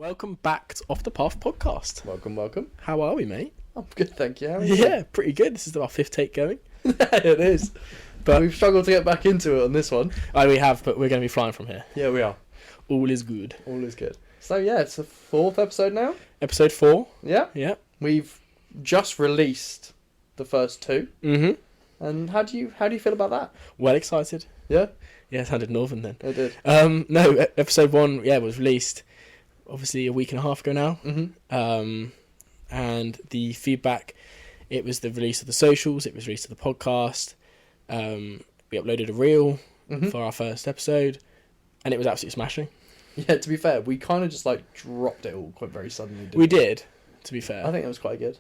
Welcome back to Off the Path podcast. Welcome. How are we, mate? I'm good, thank you. How are you? Yeah, pretty good. This is our fifth take going. It is. But we've struggled to get back into it on this one. We have, but we're going to be flying from here. Yeah, we are. All is good. All is good. So yeah, it's the fourth episode now. Episode 4. Yeah. Yeah. We've just released the first two. Mm-hmm. And how do you feel about that? Well excited. Yeah? Yeah, it sounded northern then. It did. No, episode 1, was released obviously a week and a half ago now. Mm-hmm. And the feedback, it was the release of the socials, it was released of the podcast. We uploaded a reel for our first episode, and it was absolutely smashing. Yeah, to be fair, we kind of just dropped it all quite very suddenly. We did, to be fair. I think it was quite good.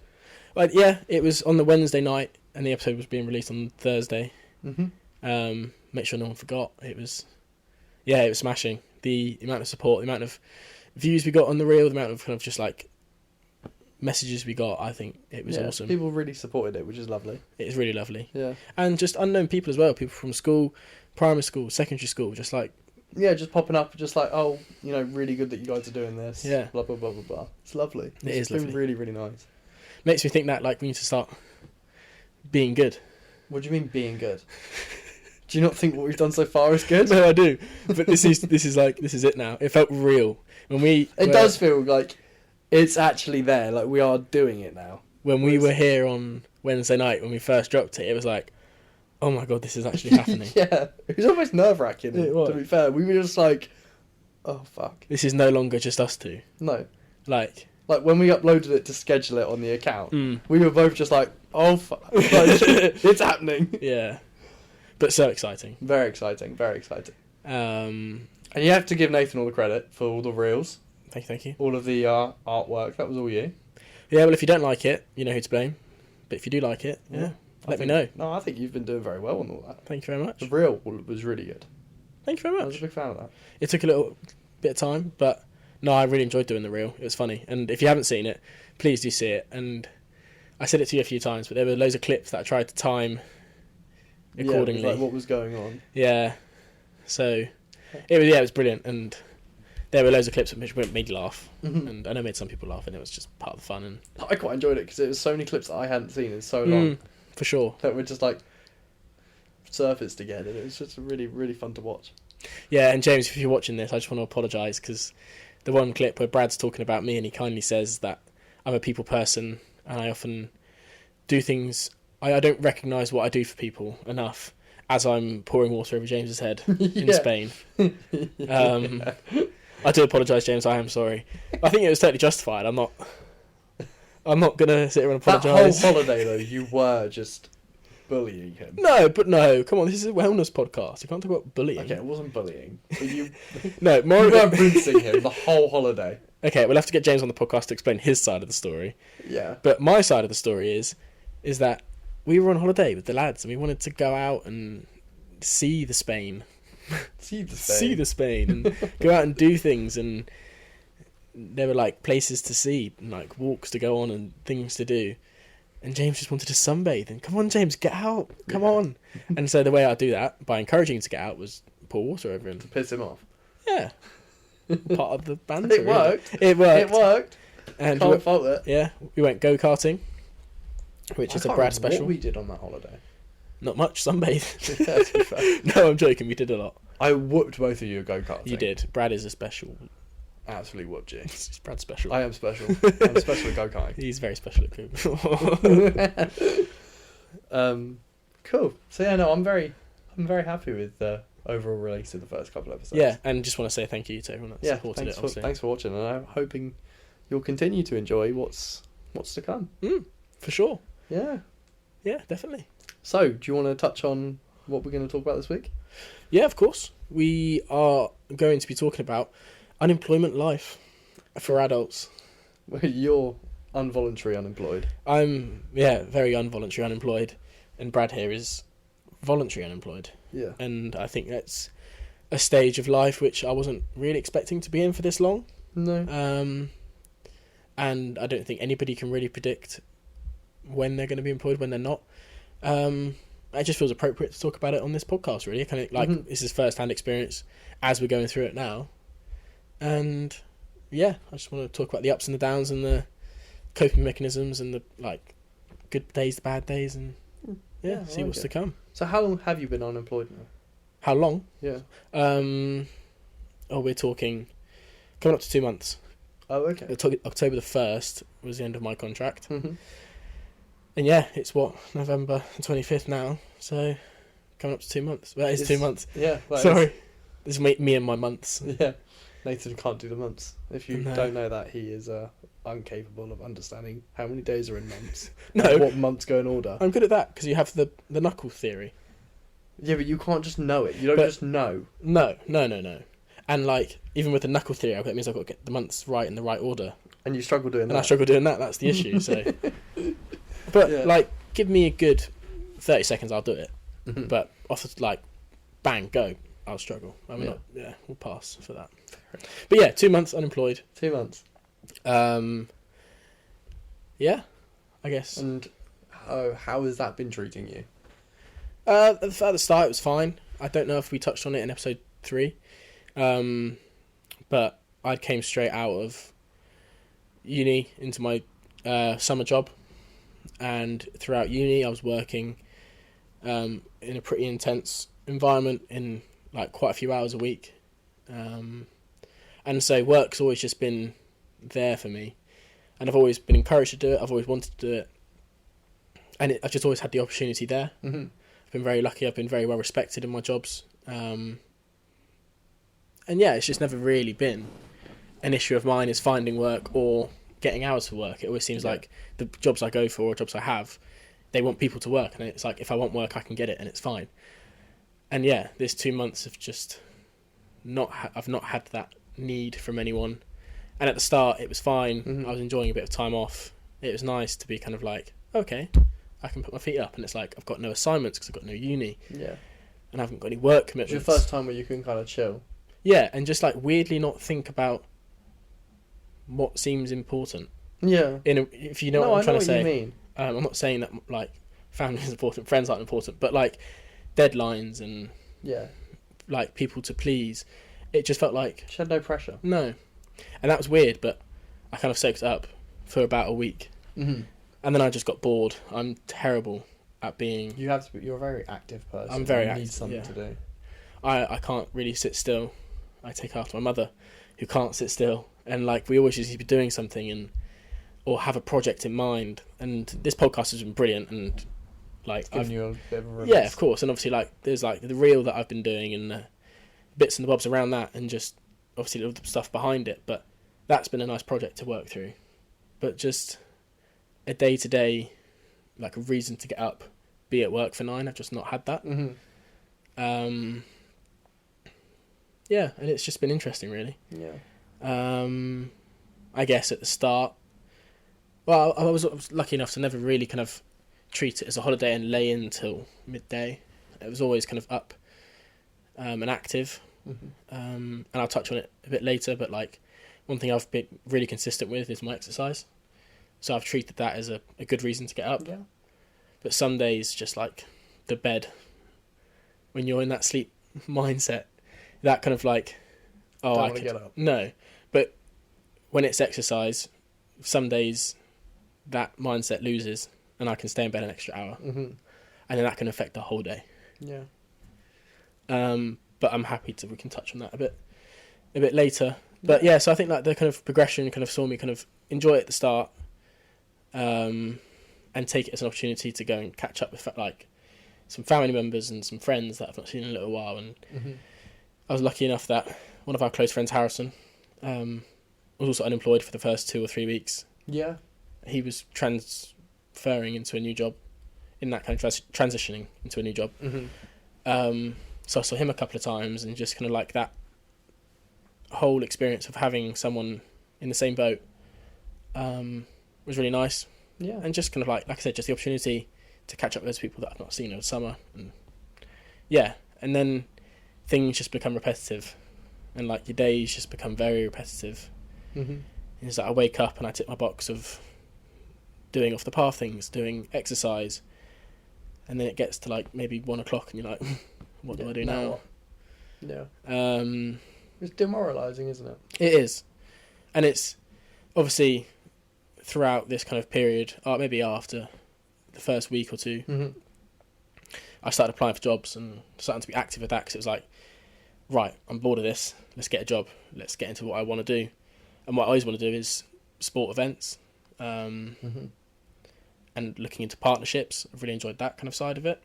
But yeah, it was on the Wednesday night, and the episode was being released on Thursday. Mm-hmm. Make sure no one forgot. It was smashing. The amount of support, the amount of views we got on the reel, the amount of kind of just messages we got, I think it was awesome. People really supported it, which is lovely. It is really lovely. Yeah. And just unknown people as well, people from school, primary school, secondary school, just just popping up, really good that you guys are doing this. Yeah. Blah, blah, blah, blah, blah. It's lovely. It's been lovely. really, really nice. Makes me think that we need to start being good. What do you mean being good? Do you not think what we've done so far is good? No, I do. But this is it now. It felt real. It does feel like it's actually there. Like we are doing it now. When we were here on Wednesday night, when we first dropped it, it was like, oh my God, this is actually happening. Yeah. It was almost nerve-wracking, It was. to be fair. We were just like, oh, fuck. This is no longer just us two. No. Like when we uploaded it to schedule it on the account, we were both just like, oh, fuck. It's happening. Yeah. But so exciting. Very exciting. Very exciting. And you have to give Nathan all the credit for all the reels. Thank you. All of the artwork. That was all you. Yeah, well, if you don't like it, you know who to blame. But if you do like it, let me know. No, I think you've been doing very well on all that. Thank you very much. The reel was really good. Thank you very much. I was a big fan of that. It took a little bit of time, but no, I really enjoyed doing the reel. It was funny. And if you haven't seen it, please do see it. And I said it to you a few times, but there were loads of clips that I tried to time accordingly. Yeah, what was going on. Yeah. So it was brilliant, and there were loads of clips which made you laugh, and I know made some people laugh, and it was just part of the fun. And I quite enjoyed it because it was so many clips that I hadn't seen in so long. For sure. That were just surfaced together. It was just really, really fun to watch. Yeah, and James, if you're watching this, I just want to apologise because the one clip where Brad's talking about me and he kindly says that I'm a people person and I often do things. I don't recognise what I do for people enough as I'm pouring water over James's head in Spain. I do apologise, James. I am sorry. I think it was totally justified. I'm not gonna sit here and apologise. That whole holiday, though, you were just bullying him. No, come on. This is a wellness podcast. You can't talk about bullying. Okay, it wasn't bullying. But you weren't rinsing him the whole holiday. Okay, we'll have to get James on the podcast to explain his side of the story. Yeah. But my side of the story is that we were on holiday with the lads and we wanted to go out and see the Spain. See the Spain and go out and do things, and there were places to see, walks to go on and things to do, and James just wanted to sunbathe, and come on James, get out, come on. And so the way I do that, by encouraging him to get out, was pour water over him to piss him off. Yeah. Part of the banter. It worked. And can't fault it. Yeah, we went go-karting, which is a Brad special. What we did on that holiday. Not much, sunbathe. Yeah, to be fair. No, I'm joking, we did a lot. I whooped both of you at go-karting. You did. Brad is a special. Absolutely whooped you. He's Brad's special. I am special. I'm special at go-karting. He's very special at go. Cool. So yeah, no, I'm very happy with the overall release of the first couple episodes. Yeah, and just want to say thank you to everyone that supported it. Thanks for watching, and I'm hoping you'll continue to enjoy what's to come. For sure. Yeah. Yeah, definitely. So, do you want to touch on what we're going to talk about this week? Yeah, of course. We are going to be talking about unemployment life for adults. You're involuntary unemployed. I'm, very involuntary unemployed, and Brad here is voluntary unemployed. Yeah. And I think that's a stage of life which I wasn't really expecting to be in for this long. No. And I don't think anybody can really predict when they're going to be employed, when they're not. It just feels appropriate to talk about it on this podcast, really. Kind of this is first-hand experience as we're going through it now. And I just want to talk about the ups and the downs and the coping mechanisms and the like good days, the bad days, and see what's to come. So how long have you been unemployed now? How long? Yeah. We're talking coming up to 2 months. Oh, okay. October the 1st was the end of my contract. Mm-hmm. And it's November 25th now, so coming up to 2 months. Well, it's 2 months. Yeah. Sorry. This is me and my months. Yeah. Nathan can't do the months. If you don't know that, he is incapable of understanding how many days are in months. No. What months go in order. I'm good at that, because you have the knuckle theory. Yeah, but you can't just know it. You don't just know. No. And, like, even with the knuckle theory, that means I've got to get the months right in the right order. And you struggle doing that. And I struggle doing that. That's the issue, so... But, like, give me a good 30 seconds, I'll do it. Mm-hmm. But, off the, like, bang, go, I'll struggle. We'll pass for that. But, 2 months unemployed. 2 months. I guess. And how has that been treating you? At the start, it was fine. I don't know if we touched on it in episode 3. But I came straight out of uni into my summer job. And throughout uni, I was working in a pretty intense environment in like quite a few hours a week. And so work's always just been there for me. And I've always been encouraged to do it. I've always wanted to do it. And I've just always had the opportunity there. Mm-hmm. I've been very lucky. I've been very well respected in my jobs. And it's just never really been an issue of mine is finding work or getting hours for work. It always seems like the jobs I go for or jobs I have, they want people to work. And it's like, if I want work, I can get it and it's fine. And this 2 months of just I've not had that need from anyone. And at the start, it was fine. Mm-hmm. I was enjoying a bit of time off. It was nice to be kind of like, okay, I can put my feet up. And it's like, I've got no assignments because I've got no uni. Yeah. And I haven't got any work commitments. It's your first time where you can kind of chill. Yeah, and just like weirdly not think about what seems important. Yeah. If you know what I'm trying to say. I know what you mean. I'm not saying that like family is important, friends aren't important, but like deadlines and like people to please. It just felt like She had no pressure. No, and that was weird. But I kind of soaked it up for about a week, and then I just got bored. I'm terrible at being. You're a very active person. I'm very active. active. Need something to do. I can't really sit still. I take after my mother, who can't sit still, and like we always used to be doing something or have a project in mind. And this podcast has been brilliant, and like it's given you a bit of a release. Yeah, of course. And obviously, like there's like the reel that I've been doing and the bits and the bobs around that, and just obviously the stuff behind it. But that's been a nice project to work through. But just a day to day, like a reason to get up, be at work for 9. I've just not had that. Mm-hmm. And it's just been interesting, really. Yeah. I guess at the start, well, I was lucky enough to never really kind of treat it as a holiday and lay in till midday. It was always kind of up and active. Mm-hmm. And I'll touch on it a bit later, but like one thing I've been really consistent with is my exercise. So I've treated that as a good reason to get up. Yeah. But some days, just like the bed, when you're in that sleep mindset, that kind of like, Don't want to get up. No, but when it's exercise, some days that mindset loses, and I can stay in bed an extra hour, Mm-hmm. and then that can affect the whole day. Yeah. But I'm happy we can touch on that a bit later. But so I think like the kind of progression kind of saw me kind of enjoy it at the start, and take it as an opportunity to go and catch up with like some family members and some friends that I've not seen in a little while. And I was lucky enough that one of our close friends, Harrison, was also unemployed for the first 2 or 3 weeks. Yeah. He was transferring into a new job, in that kind of transitioning into a new job. Mm-hmm. So I saw him a couple of times, and just kind of like that whole experience of having someone in the same boat was really nice. Yeah. And just kind of like I said, just the opportunity to catch up with those people that I've not seen over summer. And and then things just become repetitive, and like your days just become very repetitive. Mm-hmm. And it's like I wake up and I tick my box of doing off the path things, doing exercise, and then it gets to like maybe 1 o'clock, and you're like, what do I do now? Yeah. It's demoralising, isn't it? It is. And it's obviously throughout this kind of period, maybe after the first week or two, Mm-hmm. I started applying for jobs and starting to be active with that, because it was like, right, I'm bored of this. Let's get a job. Let's get into what I want to do. And what I always want to do is sport events, Mm-hmm. and looking into partnerships. I've really enjoyed that kind of side of it.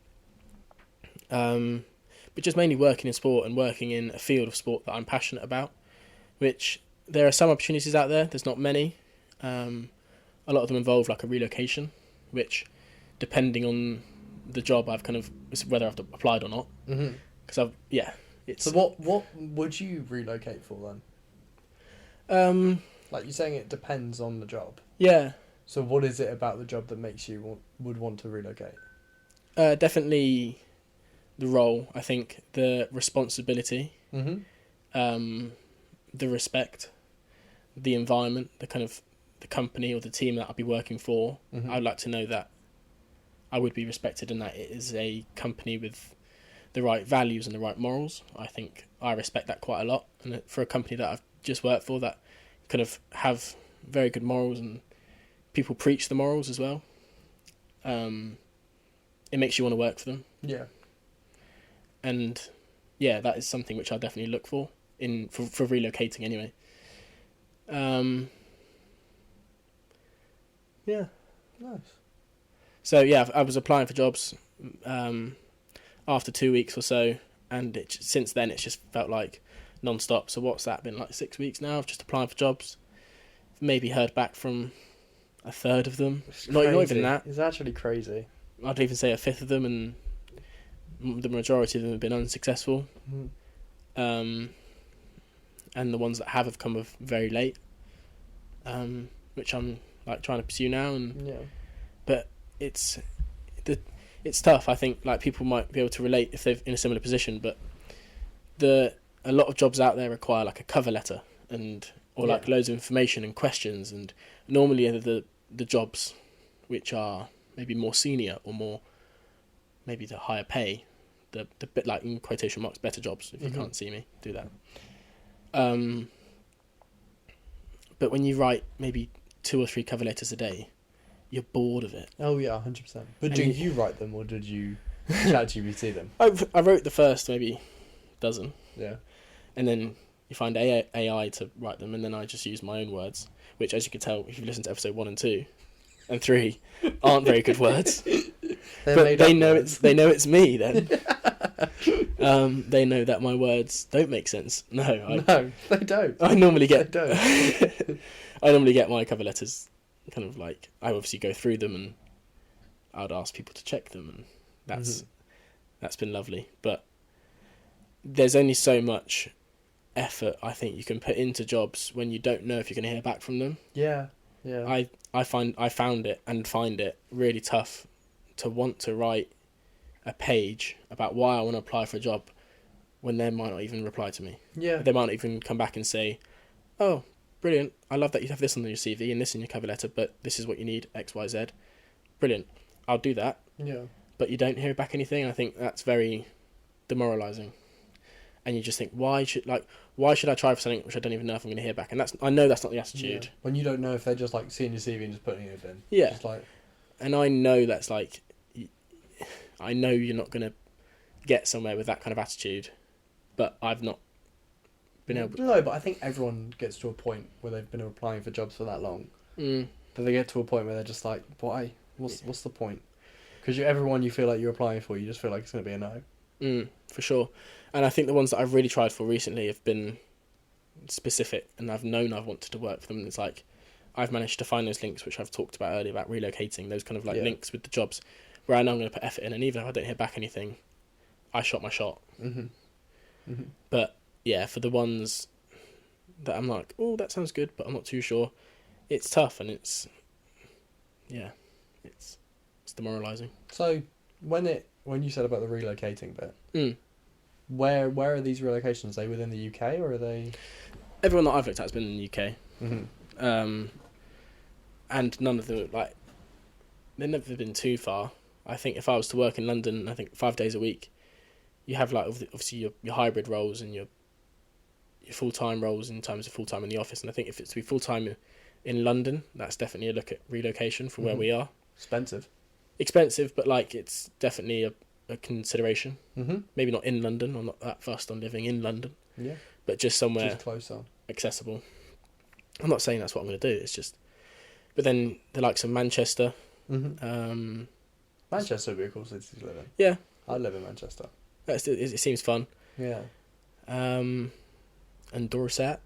But just mainly working in sport and working in a field of sport that I'm passionate about, which there are some opportunities out there. There's not many. A lot of them involve like a relocation, which, depending on the job, I've kind of, whether I've applied or not. Mm-hmm. Because it's. So what would you relocate for then? Like you're saying, it depends on the job. Yeah. So what is it about the job that makes you would want to relocate? Definitely the role. I think the responsibility, Mm-hmm. the respect, the environment, the kind of the company or the team that I'll be working for. Mm-hmm. I'd like to know that I would be respected and that it is a company with the right values and the right morals. I think I respect that quite a lot. And for a company that I've just worked for that kind of have very good morals and people preach the morals as well, it makes you want to work for them. Yeah. And yeah, that is something which I definitely look for for relocating anyway. Yeah. Nice. So yeah, I was applying for jobs after 2 weeks or so, and since then it's just felt like non-stop. So what's that been, like 6 weeks now of just applying for jobs? Maybe heard back from a third of them. Not even that. It's actually crazy. I'd even say a fifth of them, and the majority of them have been unsuccessful. Mm-hmm. And the ones that have come very late, which I'm like trying to pursue now. And Yeah. but it's tough. I think like people might be able to relate if they're in a similar position, but a lot of jobs out there require like a cover letter or like loads of information and questions, and normally the jobs which are maybe more senior or more maybe the higher pay, the bit like in quotation marks better jobs, if you Mm-hmm. can't see me do that. But when you write maybe 2 or 3 cover letters a day, you're bored of it. Oh yeah, 100%. But And do you write them or did you ChatGPT them? I wrote the first maybe dozen, Yeah. and then you find AI to write them, and then I just use my own words, which, as you can tell if you've listened to episode 1 and 2 and 3, aren't very good words. But they know it's me then. They know that my words don't make sense. No, they don't. I normally get They don't. I normally get my cover letters kind of like, I obviously go through them and I would ask people to check them, and that's been lovely. But there's only so much effort I think you can put into jobs when you don't know if you're going to hear back from them. Yeah. Yeah. I found it and find it really tough to want to write a page about why I want to apply for a job when they might not even reply to me. Yeah. They might not even come back and say, "Oh, brilliant! I love that you have this on your CV and this in your cover letter, but this is what you need, X, Y, Z. Brilliant. I'll do that." Yeah. But you don't hear back anything. I think that's very demoralising. And you just think, why should I try for something which I don't even know if I'm going to hear back? And I know that's not the attitude. Yeah. When you don't know if they're just like seeing your CV and just putting it in. Yeah. Just like, and I know that's like, I know you're not going to get somewhere with that kind of attitude, but I've not been able to. No, but I think everyone gets to a point where they've been applying for jobs for that long. That they get to a point where they're just like, why? What's the point? Because everyone you feel like you're applying for, you just feel like it's going to be a no. For sure. And I think the ones that I've really tried for recently have been specific, and I've known I've wanted to work for them. It's like I've managed to find those links which I've talked about earlier about relocating, those kind of like links with the jobs where I know I'm going to put effort in, and even if I don't hear back anything, I shot my shot. But yeah, for the ones that I'm like, oh, that sounds good, but I'm not too sure, it's tough, and it's demoralising. So when you said about the relocating bit, where are these relocations? Are they within the UK or are they? Everyone that I've looked at has been in the UK, and none of them they've never been too far. I think if I was to work in London, I think 5 days a week, you have like obviously your hybrid roles and your full-time roles in terms of full-time in the office. And I think if it's to be full-time in London, that's definitely a look at relocation from where we are. Expensive, but like it's definitely a consideration. Maybe not in London. I'm not that fussed on living in London. Yeah. But just somewhere just closer, accessible. I'm not saying that's what I'm going to do. It's just, but then the likes of Manchester. Manchester would be a cool city to live in. Yeah, I'd live in Manchester. It seems fun. Yeah. And Dorset.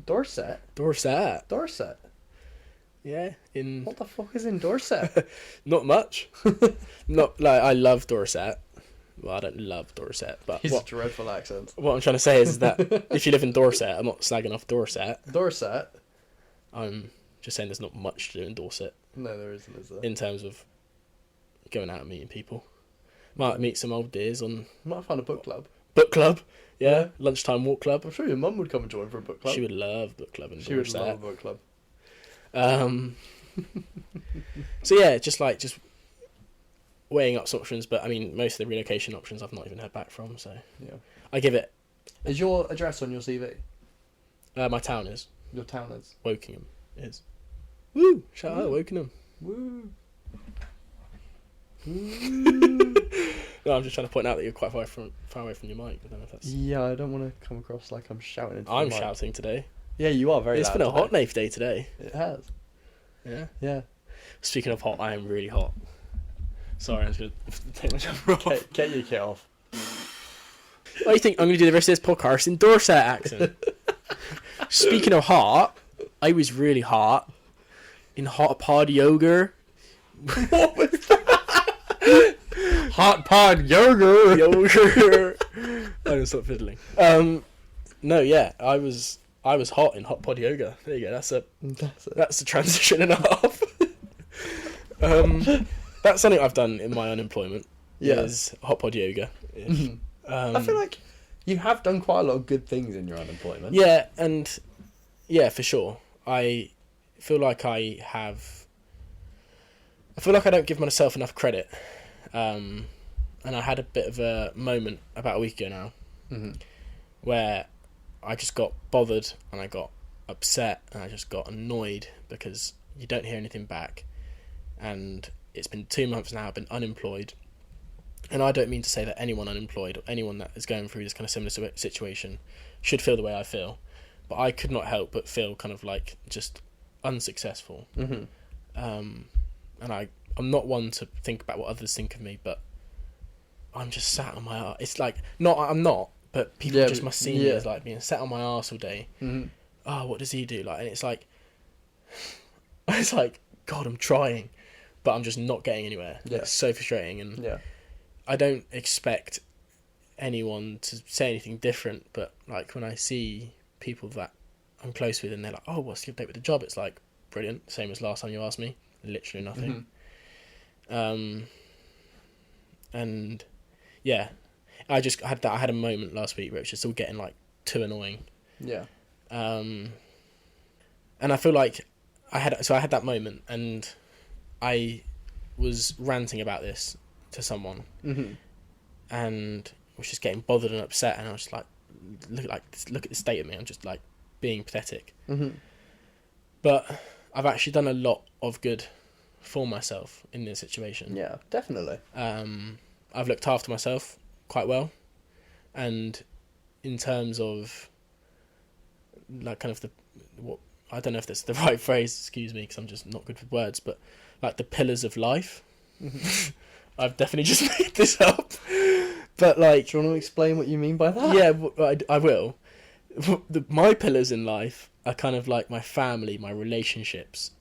Dorset. Yeah, in What the fuck is in Dorset? not much. Not like I love Dorset. Well, I don't love Dorset, but He's a dreadful accent. What I'm trying to say is that if you live in Dorset, I'm not slagging off Dorset. I'm just saying there's not much to do in Dorset. No, there isn't, is there? In terms of going out and meeting people. Might meet some old dears on... Might find a book club. Book club, yeah. Lunchtime walk club. I'm sure your mum would come and join for a book club. She would love book club in Dorset. She would love a book club. So yeah, just weighing up options, but I mean, most of the relocation options I've not even heard back from, so... Yeah. I give it... Is your address on your CV? My town is. Your town is? Wokingham is. Woo! Shout out Wokingham. Woo! No, I'm just trying to point out that you're quite far away from your mic. I don't know if that's... Yeah, I don't want to come across like I'm shouting into I'm shouting today. Yeah, you are very It's loud been a today. hot Nath day today. It has. Yeah. Yeah. Speaking of hot, I am really hot. Sorry, I'm just going to take my jumper off. Get your kit off. What do you think? I'm going to do the rest of this podcast in Dorset accent. Speaking of hot, I was really hot in hot pod yogurt. What was that? Hot pod yogurt. I'm going to stop fiddling. No, yeah, I was hot in hot pod yoga. There you go. That's a transition and a half. That's something I've done in my unemployment. Yeah. Is hot pod yoga. I feel like you have done quite a lot of good things in your unemployment. Yeah, and yeah, for sure. I feel like I don't give myself enough credit. And I had a bit of a moment about a week ago now, where I just got bothered and I got upset and I just got annoyed because you don't hear anything back, and it's been 2 months now. I've been unemployed, and I don't mean to say that anyone unemployed or anyone that is going through this kind of similar situation should feel the way I feel, but I could not help but feel kind of like just unsuccessful. And I'm not one to think about what others think of me, but I'm just sat on my arse. It's like, I'm not, but people just must see me as like being sat on my arse all day. Oh, what does he do? Like, and it's like, God, I'm trying, but I'm just not getting anywhere. Yeah. It's so frustrating, and I don't expect anyone to say anything different, but like when I see people that I'm close with and they're like, oh, what's the update with the job? It's like, brilliant. Same as last time you asked me. Literally nothing. And yeah, I had a moment last week where it was just all getting like too annoying. Yeah. And I feel like I had that moment and I was ranting about this to someone, and was just getting bothered and upset, and I was just like, look at the state of me. I'm just like being pathetic. But I've actually done a lot of good for myself in this situation. Yeah, definitely. I've looked after myself quite well, and in terms of like kind of I don't know if that's the right phrase, excuse me, because I'm just not good with words, but like the pillars of life. I've definitely just made this up, but like, do you want to explain what you mean by that? Yeah, I will. My pillars in life are kind of like my family, my relationships,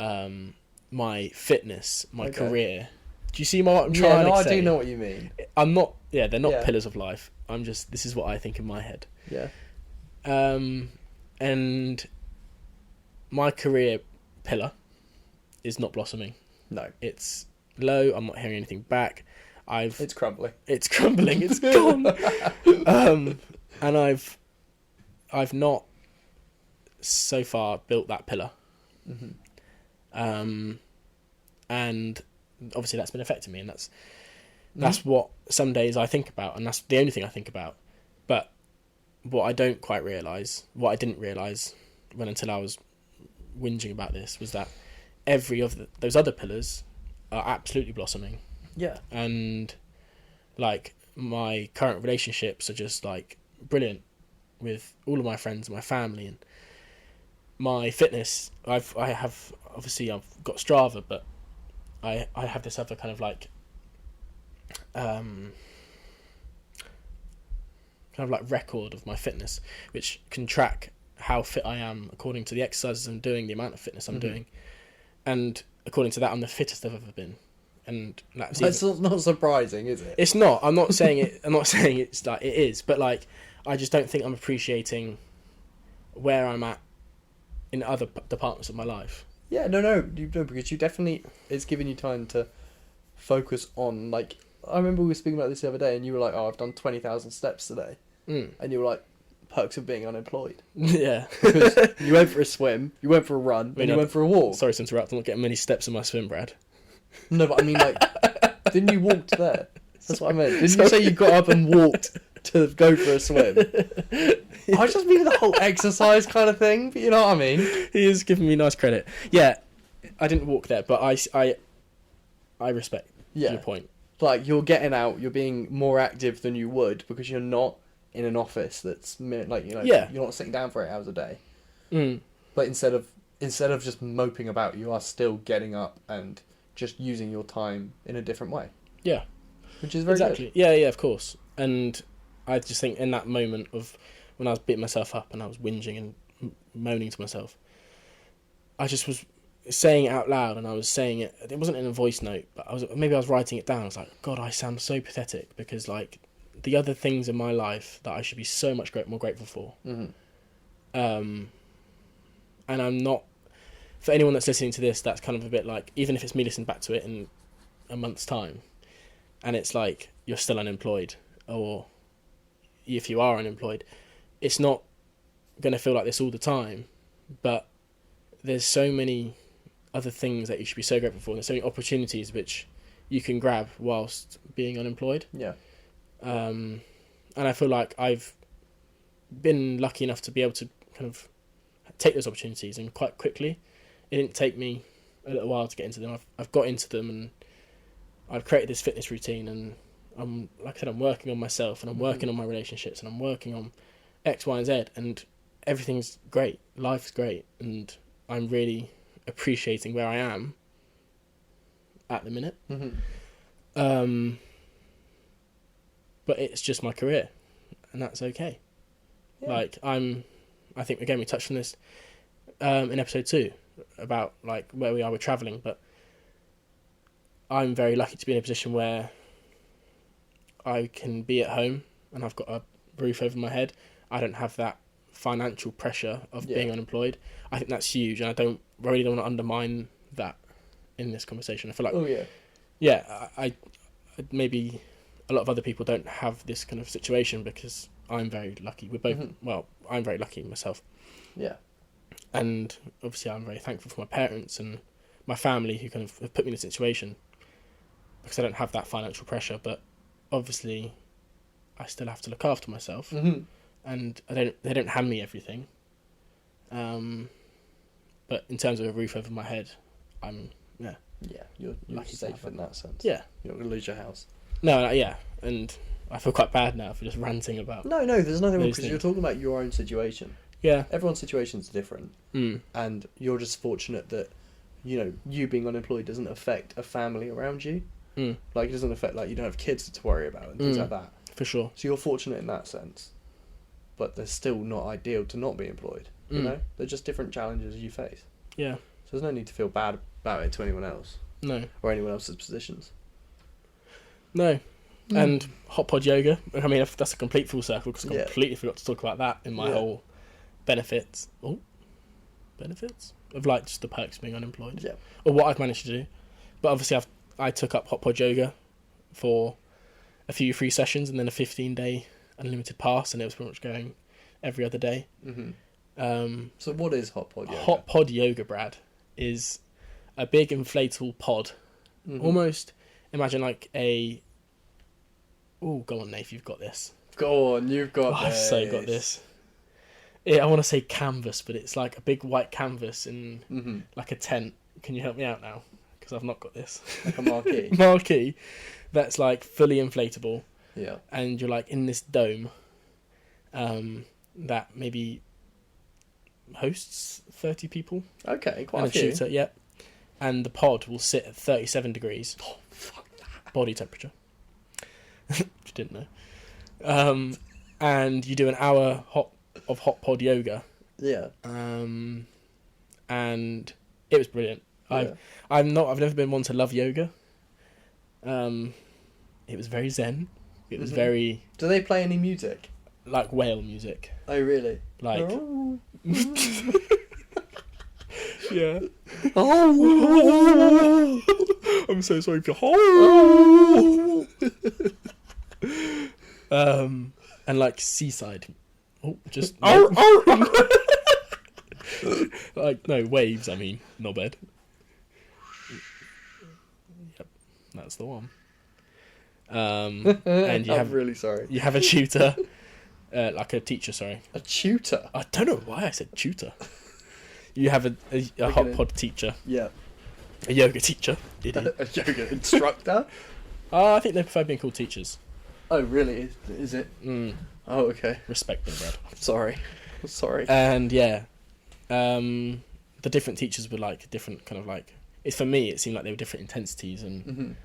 my fitness, my career. Do you see what I'm trying to say? I do know what you mean. I'm not. Yeah, they're not pillars of life. I'm just. This is what I think in my head. Yeah. And my career pillar is not blossoming. No. It's low. I'm not hearing anything back. It's crumbling. It's crumbling. It's gone. And I've not so far built that pillar. And obviously that's been affecting me, and that's what some days I think about, and that's the only thing I think about. But what I didn't realise until I was whinging about this, was that every of those other pillars are absolutely blossoming. Yeah. And like my current relationships are just like brilliant with all of my friends and my family, and my fitness. I've got Strava, but I have this other kind of like record of my fitness, which can track how fit I am according to the exercises I'm doing, the amount of fitness I'm doing, and according to that, I'm the fittest I've ever been. And that's not surprising, is it? It's not. I'm not saying it. I'm not saying it's like it is, but like I just don't think I'm appreciating where I'm at in other departments of my life. Yeah, no, because you definitely, it's giving you time to focus on, like, I remember we were speaking about this the other day, and you were like, "Oh, I've done 20,000 steps today," and you were like, "Perks of being unemployed." Yeah, because you went for a swim, you went for a run, and you went for a walk. Sorry to interrupt. I'm not getting many steps in my swim, Brad. No, but I mean, like, didn't you walk there? That's what I meant. Didn't you say you got up and walked to go for a swim? I just mean the whole exercise kind of thing, but you know what I mean? He is giving me nice credit. Yeah, I didn't walk there, but I respect your point. Like, you're getting out, you're being more active than you would because you're not in an office that's like, you know, you're not sitting down for 8 hours a day. But instead of just moping about, you are still getting up and just using your time in a different way. Yeah. Which is very good. Yeah, of course. And I just think in that moment of when I was beating myself up and I was whinging and moaning to myself, I just was saying it out loud, and I was saying it. It wasn't in a voice note, but I was writing it down. I was like, God, I sound so pathetic, because like the other things in my life that I should be so much more grateful for. And I'm not. For anyone that's listening to this, that's kind of a bit like, even if it's me listening back to it in a month's time, and it's like you're still unemployed, or if you are unemployed, it's not going to feel like this all the time, but there's so many other things that you should be so grateful for. There's so many opportunities which you can grab whilst being unemployed. Yeah. And I feel like I've been lucky enough to be able to kind of take those opportunities, and quite quickly. It didn't take me a little while to get into them. I've got into them, and I've created this fitness routine, and I'm, like I said, I'm working on myself, and I'm working on my relationships, and I'm working on X, Y, and Z, and everything's great. Life's great, and I'm really appreciating where I am at the minute. But it's just my career, and that's okay. Yeah. Like I think again we touched on this in episode 2 about like where we are with travelling, but I'm very lucky to be in a position where I can be at home and I've got a roof over my head. I don't have that financial pressure of being unemployed. I think that's huge, and I really don't want to undermine that in this conversation. I feel like I maybe a lot of other people don't have this kind of situation, because I'm very lucky. We're both I'm very lucky myself. Yeah. And obviously I'm very thankful for my parents and my family who kind of have put me in a situation, because I don't have that financial pressure, but obviously I still have to look after myself. And they don't hand me everything. But in terms of a roof over my head, I'm you're safe in that sense. Yeah. You're not going to lose your house. No, and I feel quite bad now for just ranting about. No, there's nothing wrong, because you're talking about your own situation. Yeah. Everyone's situation's different. And you're just fortunate that, you know, you being unemployed doesn't affect a family around you. Like, it doesn't affect, like, you don't have kids to worry about and things like that. For sure. So you're fortunate in that sense. But they're still not ideal to not be employed. You know? They're just different challenges you face. Yeah. So there's no need to feel bad about it to anyone else. No. Or anyone else's positions. No. And hot pod yoga. I mean, that's a complete full circle, because I completely forgot to talk about that in my whole benefits. Oh, benefits of like just the perks of being unemployed. Yeah. Or what I've managed to do. But obviously I took up hot pod yoga for a few free sessions and then a 15-day unlimited pass, and it was pretty much going every other day. So what is hot pod yoga? Hot pod yoga, Brad, is a big inflatable pod. Almost imagine like a... Oh, go on, Nath, you've got this. Go on, you've got I've so got this. Yeah, I want to say canvas, but it's like a big white canvas in like a tent. Can you help me out now? Because I've not got this. Like a marquee. Marquee. That's like fully inflatable. Yeah. And you're like in this dome. That maybe hosts 30 people. Okay, quite and a few. shooter, yeah. And the pod will sit at 37 degrees. Oh, fuck that. Body temperature. Which you didn't know. And you do an hour of hot pod yoga. Yeah. And it was brilliant. Yeah. I've never been one to love yoga. It was very zen. It was very... Do they play any music? Like whale music. Oh, really? Like... yeah. I'm so sorry for and like seaside. Oh, just like no waves. I mean, not bad. Yep, that's the one. And you I'm have really sorry. You have a tutor, like a teacher. Sorry, a tutor. I don't know why I said tutor. You have a hot pod teacher. Yeah. A yoga teacher. Idiot. A yoga instructor. I think they prefer being called teachers. Oh, really? Is it? Oh, okay. Respect them, Brad. I'm sorry. And yeah, the different teachers were like different kind of like. It's for me. It seemed like they were different intensities, and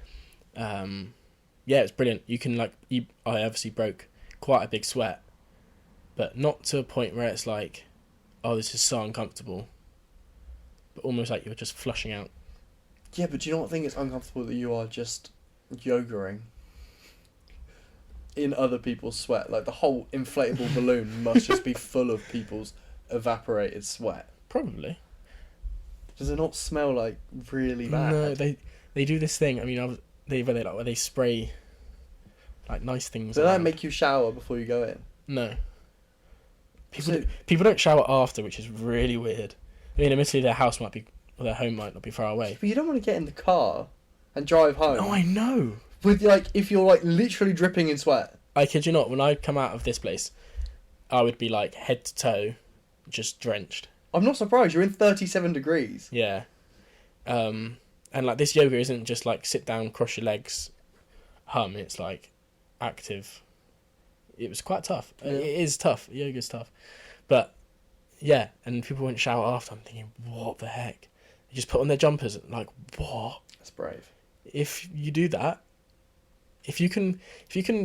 yeah, it's brilliant. You can like. I obviously broke quite a big sweat, but not to a point where it's like, oh, this is so uncomfortable. But almost like you were just flushing out. Yeah, but do you not think it's uncomfortable that you are just yogaing in other people's sweat? Like the whole inflatable balloon must just be full of people's evaporated sweat. Probably. Does it not smell like really bad? No, they do this thing. I mean, where they spray like nice things. Does that make you shower before you go in? No. People don't shower after, which is really weird. I mean, admittedly, their home might not be far away. But you don't want to get in the car and drive home. No, I know. With like, if you're like literally dripping in sweat. I kid you not. When I come out of this place, I would be like head to toe, just drenched. I'm not surprised. You're in 37 degrees. Yeah. And like this yoga isn't just like sit down, cross your legs, hum. It's like active. It was quite tough. Yeah. It is tough. Yoga's tough. But yeah, and people wouldn't shower after. I'm thinking, what the heck? They just put on their jumpers. Like, what? That's brave. If you do that, if you can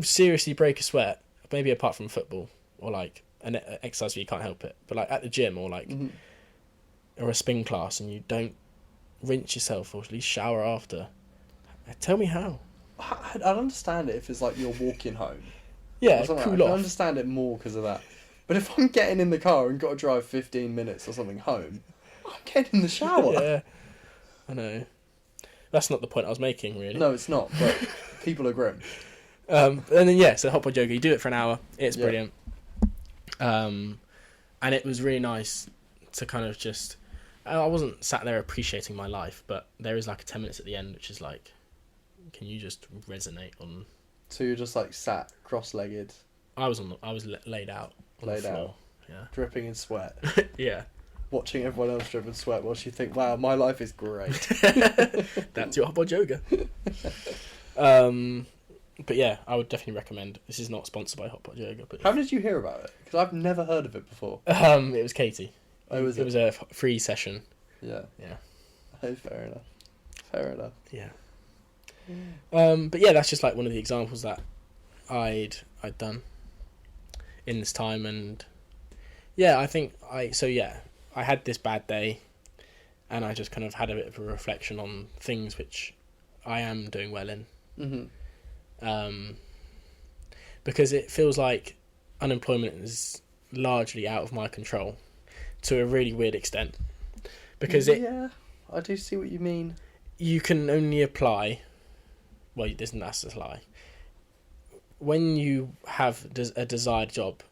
seriously break a sweat, maybe apart from football or like an exercise where you can't help it, but like at the gym or like or a spin class, and you don't rinse yourself or at least shower after, tell me how. I'd understand it if it's like you're walking home. Yeah, cool I can understand it more because of that. But if I'm getting in the car and got to drive 15 minutes or something home, I'm getting in the shower. Yeah, I know. That's not the point I was making, really. No, it's not, but people are grim. And then, yeah, so hot pod yoga, you do it for an hour. It's brilliant. And it was really nice to kind of just... I wasn't sat there appreciating my life, but there is like a 10 minutes at the end, which is like, can you just resonate on... So you're just like sat cross-legged. I was laid out on the floor. Yeah. Dripping in sweat. Yeah. Watching everyone else drip in sweat whilst you think, wow, my life is great. That's your hot pod yoga. But yeah, I would definitely recommend. This is not sponsored by Hot Pot Yoga, but how did you hear about it? Because I've never heard of it before. It was Katie. Oh, was it? It was a free session. Yeah. Yeah. Oh, fair enough. Fair enough. Yeah. But yeah, that's just like one of the examples that I'd done in this time, and yeah, I think I had this bad day, and I just kind of had a bit of a reflection on things which I am doing well in. Because it feels like unemployment is largely out of my control to a really weird extent. Because yeah, I do see what you mean. You can only apply. Well, that's a lie. When you have a desired job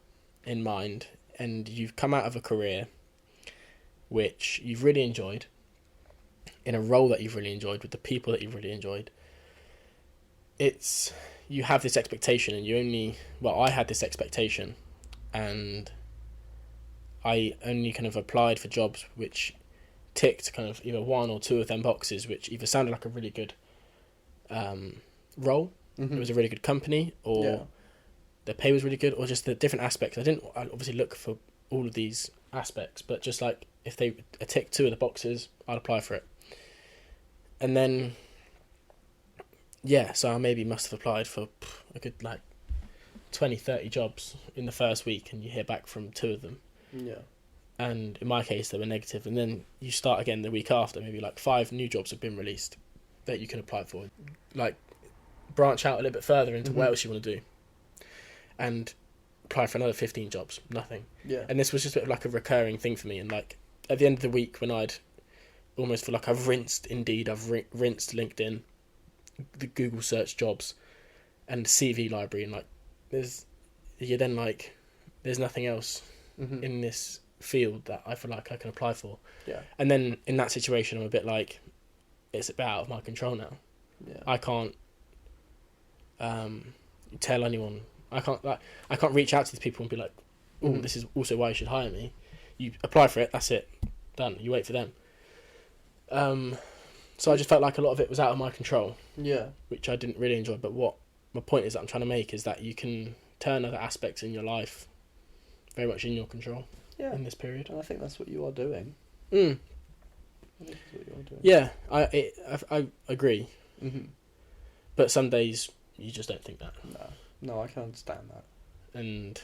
in mind and you've come out of a career which you've really enjoyed, in a role that you've really enjoyed, with the people that you've really enjoyed, you have this expectation, and I had this expectation, and I only kind of applied for jobs which ticked kind of either one or two of them boxes, which either sounded like a really good role, it was a really good company, or the pay was really good, or just the different aspects. I obviously look for all of these aspects, but just like if they tick two of the boxes, I'd apply for it. And then, so I maybe must have applied for a good 20, 30 jobs in the first week, and you hear back from two of them. Yeah. And in my case, they were negative. And then you start again the week after, maybe 5 new jobs have been released that you can apply for. Branch out a little bit further into what else you want to do. And apply for another 15 jobs. Nothing. Yeah. And this was just a bit of a recurring thing for me. And at the end of the week, when I'd almost feel like I've rinsed Indeed, I've rinsed LinkedIn, the Google search jobs, and CV library, and there's nothing else in this field that I feel like I can apply for. Yeah. And then in that situation, I'm a bit it's a bit out of my control now. Yeah. I can't tell anyone. I can't reach out to these people and be like, "Oh, this is also why you should hire me." You apply for it. That's it. Done. You wait for them. So I just felt like a lot of it was out of my control. Yeah. Which I didn't really enjoy. But what my point is that I'm trying to make is that you can turn other aspects in your life very much in your control. Yeah. In this period. And I think that's what you are doing. I think that's what you are doing. Yeah, I agree. Mm-hmm. But some days you just don't think that. No, I can understand that. And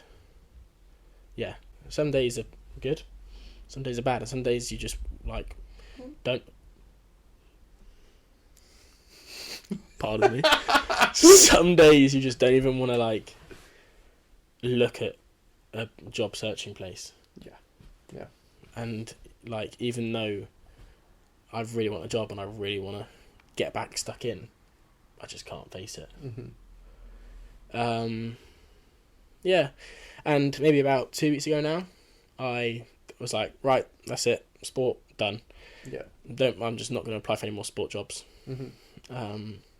yeah, some days are good, some days are bad, and some days you just don't. Pardon me. Some days you just don't even want to look at a job searching place. Yeah. And even though I really want a job and I really want to get back stuck in, I just can't face it. Yeah, and maybe about 2 weeks ago now, I was like, right, that's it, sport done. Yeah. I'm just not going to apply for any more sport jobs.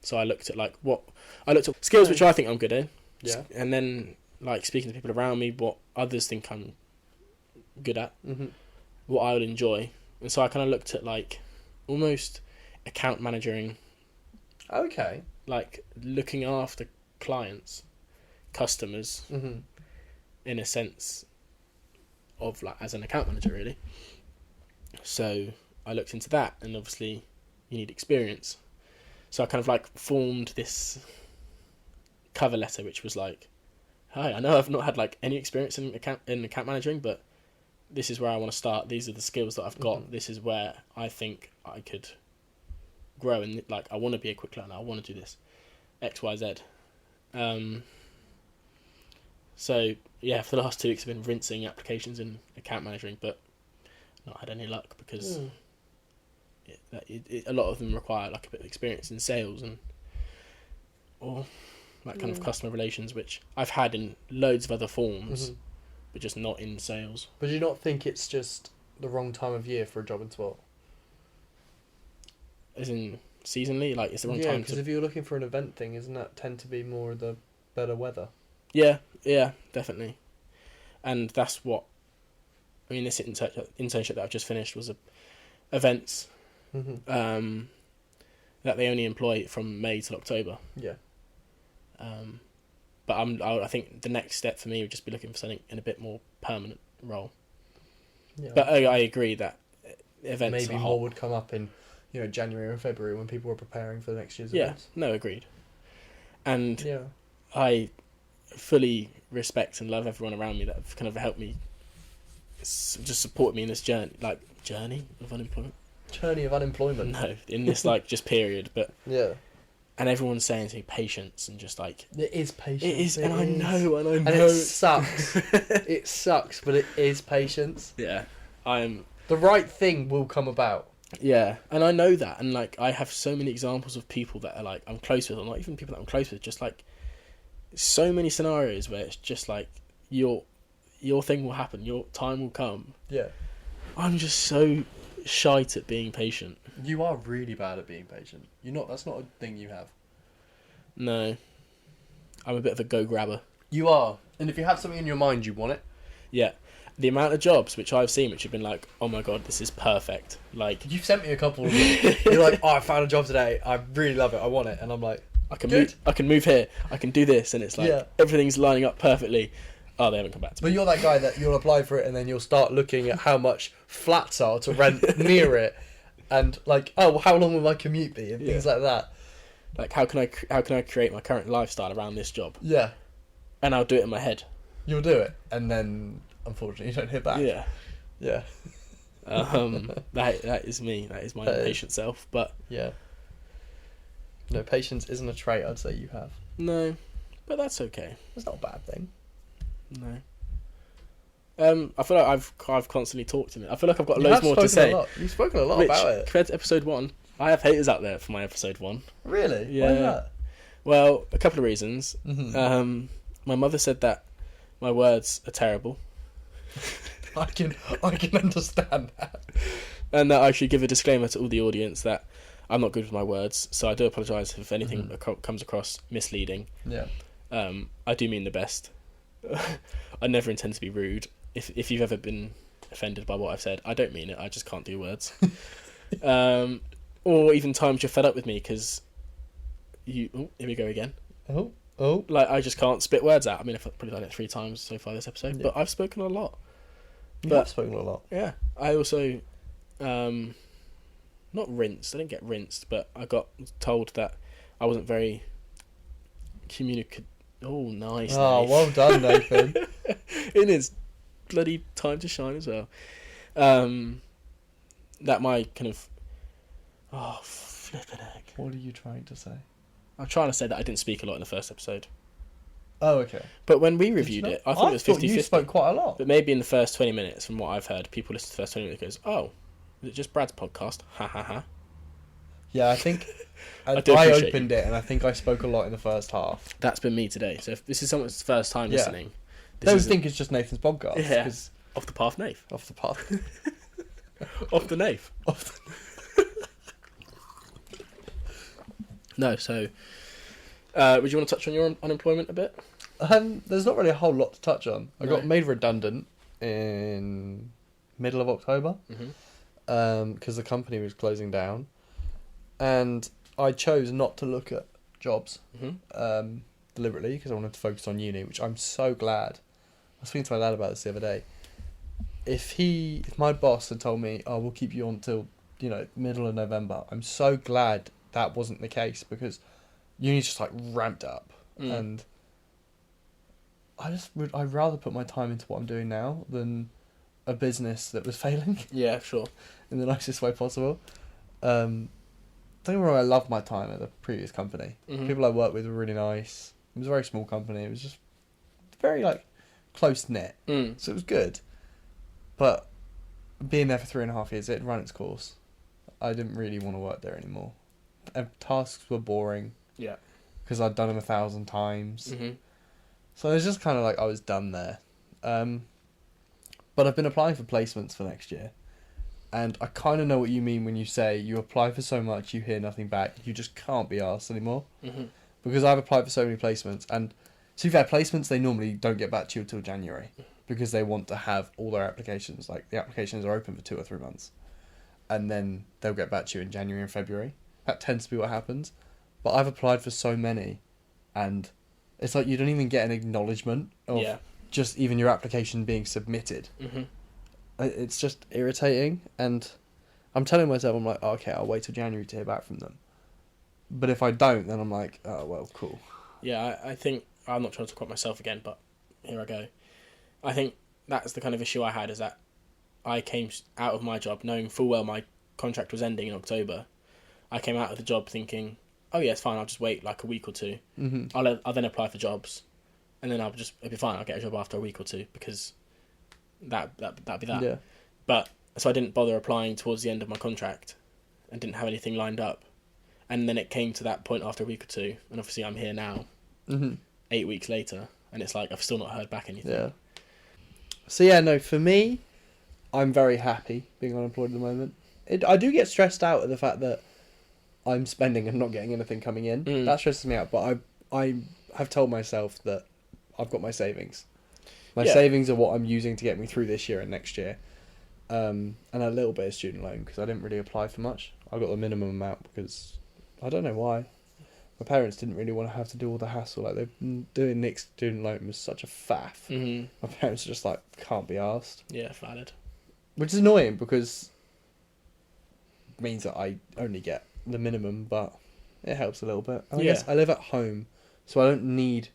So I looked at skills which I think I'm good in. Yeah. And then speaking to people around me, what others think I'm good at, what I would enjoy, and so I kind of looked at almost account managing. Okay. Looking after clients, customers, in a sense of as an account manager, really. So I looked into that, and obviously you need experience. So I kind of formed this cover letter, which was hi, I know I've not had any experience in account managing, but this is where I want to start. These are the skills that I've got. This is where I think I could grow, and I want to be a quick learner. I want to do this X, Y, Z. So yeah, for the last 2 weeks I've been rinsing applications in account managing, but not had any luck because a lot of them require a bit of experience in sales or kind of customer relations, which I've had in loads of other forms, but just not in sales. But do you not think it's just the wrong time of year for a job in sport? As in seasonally, it's the wrong time. Yeah, because if you're looking for an event thing, isn't that tend to be more of the better weather? Yeah, definitely. And that's what this internship that I've just finished was events that they only employ from May till October. Yeah. But I think the next step for me would just be looking for something in a bit more permanent role. Yeah. But I agree that events maybe more would come up in January or February when people are preparing for the next year's events. Yeah, no, agreed. And I fully respect and love everyone around me that have kind of helped me, just support me in this journey of unemployment. Journey of unemployment. No, in this just period, but yeah. And everyone's saying to me patience and just it is patience. It is, and I know. And it sucks. It sucks, but it is patience. Yeah, the right thing will come about. Yeah, and I know that, and I have so many examples of people that are I'm close with, or not even people that I'm close with, just so many scenarios where it's just your thing will happen, your time will come. Yeah. I'm just so shite at being patient. You are really bad at being patient. That's not a thing you have. No. I'm a bit of a go grabber. You are. And if you have something in your mind, you want it. Yeah. The amount of jobs which I've seen which have been like, oh my god, this is perfect. Like, you've sent me a couple of them. You're like, oh, I found a job today. I really love it. I want it. And I'm like, I can move here. I can do this, and it's like everything's lining up perfectly. Oh, they haven't come back to me. But you're that guy that you'll apply for it, and then you'll start looking at how much flats are to rent near it, and like, oh, how long will my commute be, and things like that. Like, how can I create my current lifestyle around this job? Yeah. And I'll do it in my head. You'll do it, and then unfortunately you don't hear back. Yeah. Yeah. That is me. That is my impatient self. But yeah. No, patience isn't a trait I'd say you have. No, but that's okay. It's not a bad thing. No. I feel like I've constantly talked in it. I feel like I've got loads more to say. You've spoken a lot about it. Compared to episode 1, I have haters out there for my episode 1. Really? Yeah. Why is that? Well, a couple of reasons. Mm-hmm. My mother said that my words are terrible. I can understand that. And that I should give a disclaimer to all the audience that I'm not good with my words, so I do apologise if anything comes across misleading. Yeah. I do mean the best. I never intend to be rude. If you've ever been offended by what I've said, I don't mean it. I just can't do words. Or even times you're fed up with me because you... Oh, here we go again. Oh. Like, I just can't spit words out. I mean, I've probably done it 3 times so far this episode, but I've spoken a lot. You have spoken a lot. Yeah. I also... not rinsed. I didn't get rinsed, but I got told that I wasn't very communicative. Oh, nice. Oh, Nathan. Well done, Nathan. In his bloody time to shine as well. That my kind of... Oh, flippin' egg. What are you trying to say? I'm trying to say that I didn't speak a lot in the first episode. Oh, okay. But when we reviewed it, I thought it was 50-50. You spoke quite a lot. But maybe in the first 20 minutes, from what I've heard, people listen to the first 20 minutes and goes, oh, is it just Brad's podcast? Ha ha ha. Yeah, I think I opened it and I think I spoke a lot in the first half. That's been me today. So if this is someone's first time listening... They would think it's just Nathan's podcast. Yeah. Off the path, Nath. Off the path. Off the Nath. No, so... would you want to touch on your unemployment a bit? There's not really a whole lot to touch on. I got made redundant in middle of October because the company was closing down, and I chose not to look at jobs deliberately because I wanted to focus on uni, which I'm so glad. I was speaking to my dad about this the other day. If my boss had told me, "Oh, we'll keep you on until middle of November," I'm so glad that wasn't the case because uni's just like ramped up, and I'd rather put my time into what I'm doing now than a business that was failing. Yeah, sure. In the nicest way possible. Don't get me wrong, I loved my time at the previous company. People I worked with were really nice. It was a very small company. It was just very close knit, so it was good. But being there for 3.5 years, it had run its course. I didn't really want to work there anymore. Tasks were boring. Yeah. Because I'd done them 1,000 times. So it was just kind of like I was done there. But I've been applying for placements for next year. And I kind of know what you mean when you say you apply for so much, you hear nothing back. You just can't be arsed anymore. Because I've applied for so many placements. And to be fair, placements, they normally don't get back to you until January. Because they want to have all their applications. Like, the applications are open for 2 or 3 months. And then they'll get back to you in January and February. That tends to be what happens. But I've applied for so many, and it's like you don't even get an acknowledgement of just even your application being submitted. It's just irritating, and I'm telling myself, I'm like, oh, okay, I'll wait till January to hear back from them. But if I don't, then I'm like, oh, well, cool. Yeah, I think, I'm not trying to quote myself again, but here I go. I think that's the kind of issue I had, is that I came out of my job knowing full well my contract was ending in October. I came out of the job thinking, oh yeah, it's fine, I'll just wait like a week or 2. I'll then apply for jobs, and then it'll be fine, I'll get a job after a week or 2, because that'd be that. Yeah. But, so I didn't bother applying towards the end of my contract, and didn't have anything lined up. And then it came to that point after a week or 2, and obviously I'm here now, 8 weeks later, and it's like I've still not heard back anything. Yeah. So yeah, no, for me, I'm very happy being unemployed at the moment. I do get stressed out at the fact that I'm spending and not getting anything coming in. That stresses me out, but I have told myself that I've got my savings. My savings are what I'm using to get me through this year and next year. And a little bit of student loan, because I didn't really apply for much. I got the minimum amount because I don't know why. My parents didn't really want to have to do all the hassle. Like, doing Nick's student loan was such a faff. Mm-hmm. My parents are just like, can't be asked. Yeah, valid. Which is annoying because it means that I only get the minimum, but it helps a little bit. I guess I live at home, so I don't need,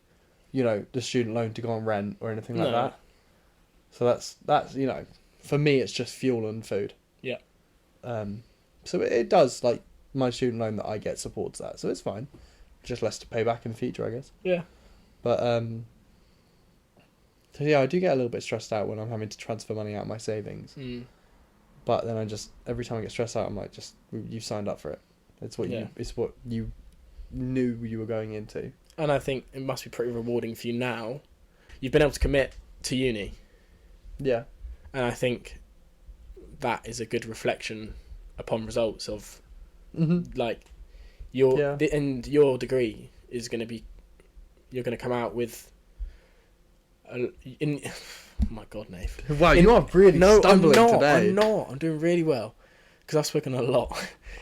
the student loan to go on rent or anything like that. So that's for me, it's just fuel and food. Yeah. So it does, like, my student loan that I get supports that, so it's fine. Just less to pay back in the future, I guess. Yeah. But so yeah, I do get a little bit stressed out when I'm having to transfer money out of my savings. Mm. But then every time I get stressed out, I'm like, you've signed up for it. It's what you knew you were going into. And I think it must be pretty rewarding for you now. You've been able to commit to uni. Yeah. And I think that is a good reflection upon results of, like, your degree is going to be, you're going to come out with, oh my God, Nath. Wow, you are really stumbling today. I'm not. I'm doing really well because I've spoken a lot.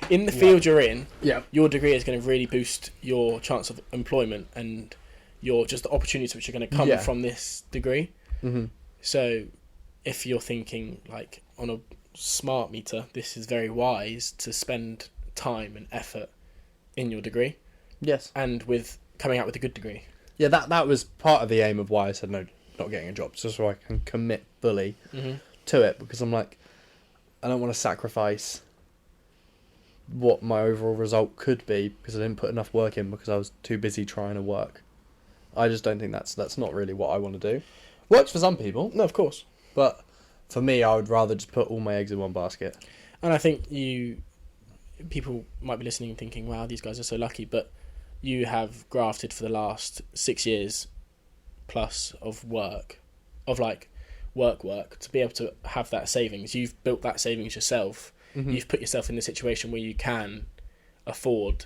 In the field you're in, your degree is going to really boost your chance of employment and your just the opportunities which are going to come from this degree. Mm-hmm. So if you're thinking, like, on a smart meter, this is very wise to spend time and effort in your degree. Yes. And with coming out with a good degree. Yeah, that was part of the aim of why I said no, not getting a job, just so I can commit fully to it, because I'm like, I don't want to sacrifice what my overall result could be because I didn't put enough work in because I was too busy trying to work. I just don't think that's not really what I want to do. Works for some people. No, of course. But for me, I would rather just put all my eggs in one basket. And I think people might be listening and thinking, wow, these guys are so lucky, but you have grafted for the last 6 years plus of work, work, to be able to have that savings. You've built that savings yourself. Mm-hmm. You've put yourself in the situation where you can afford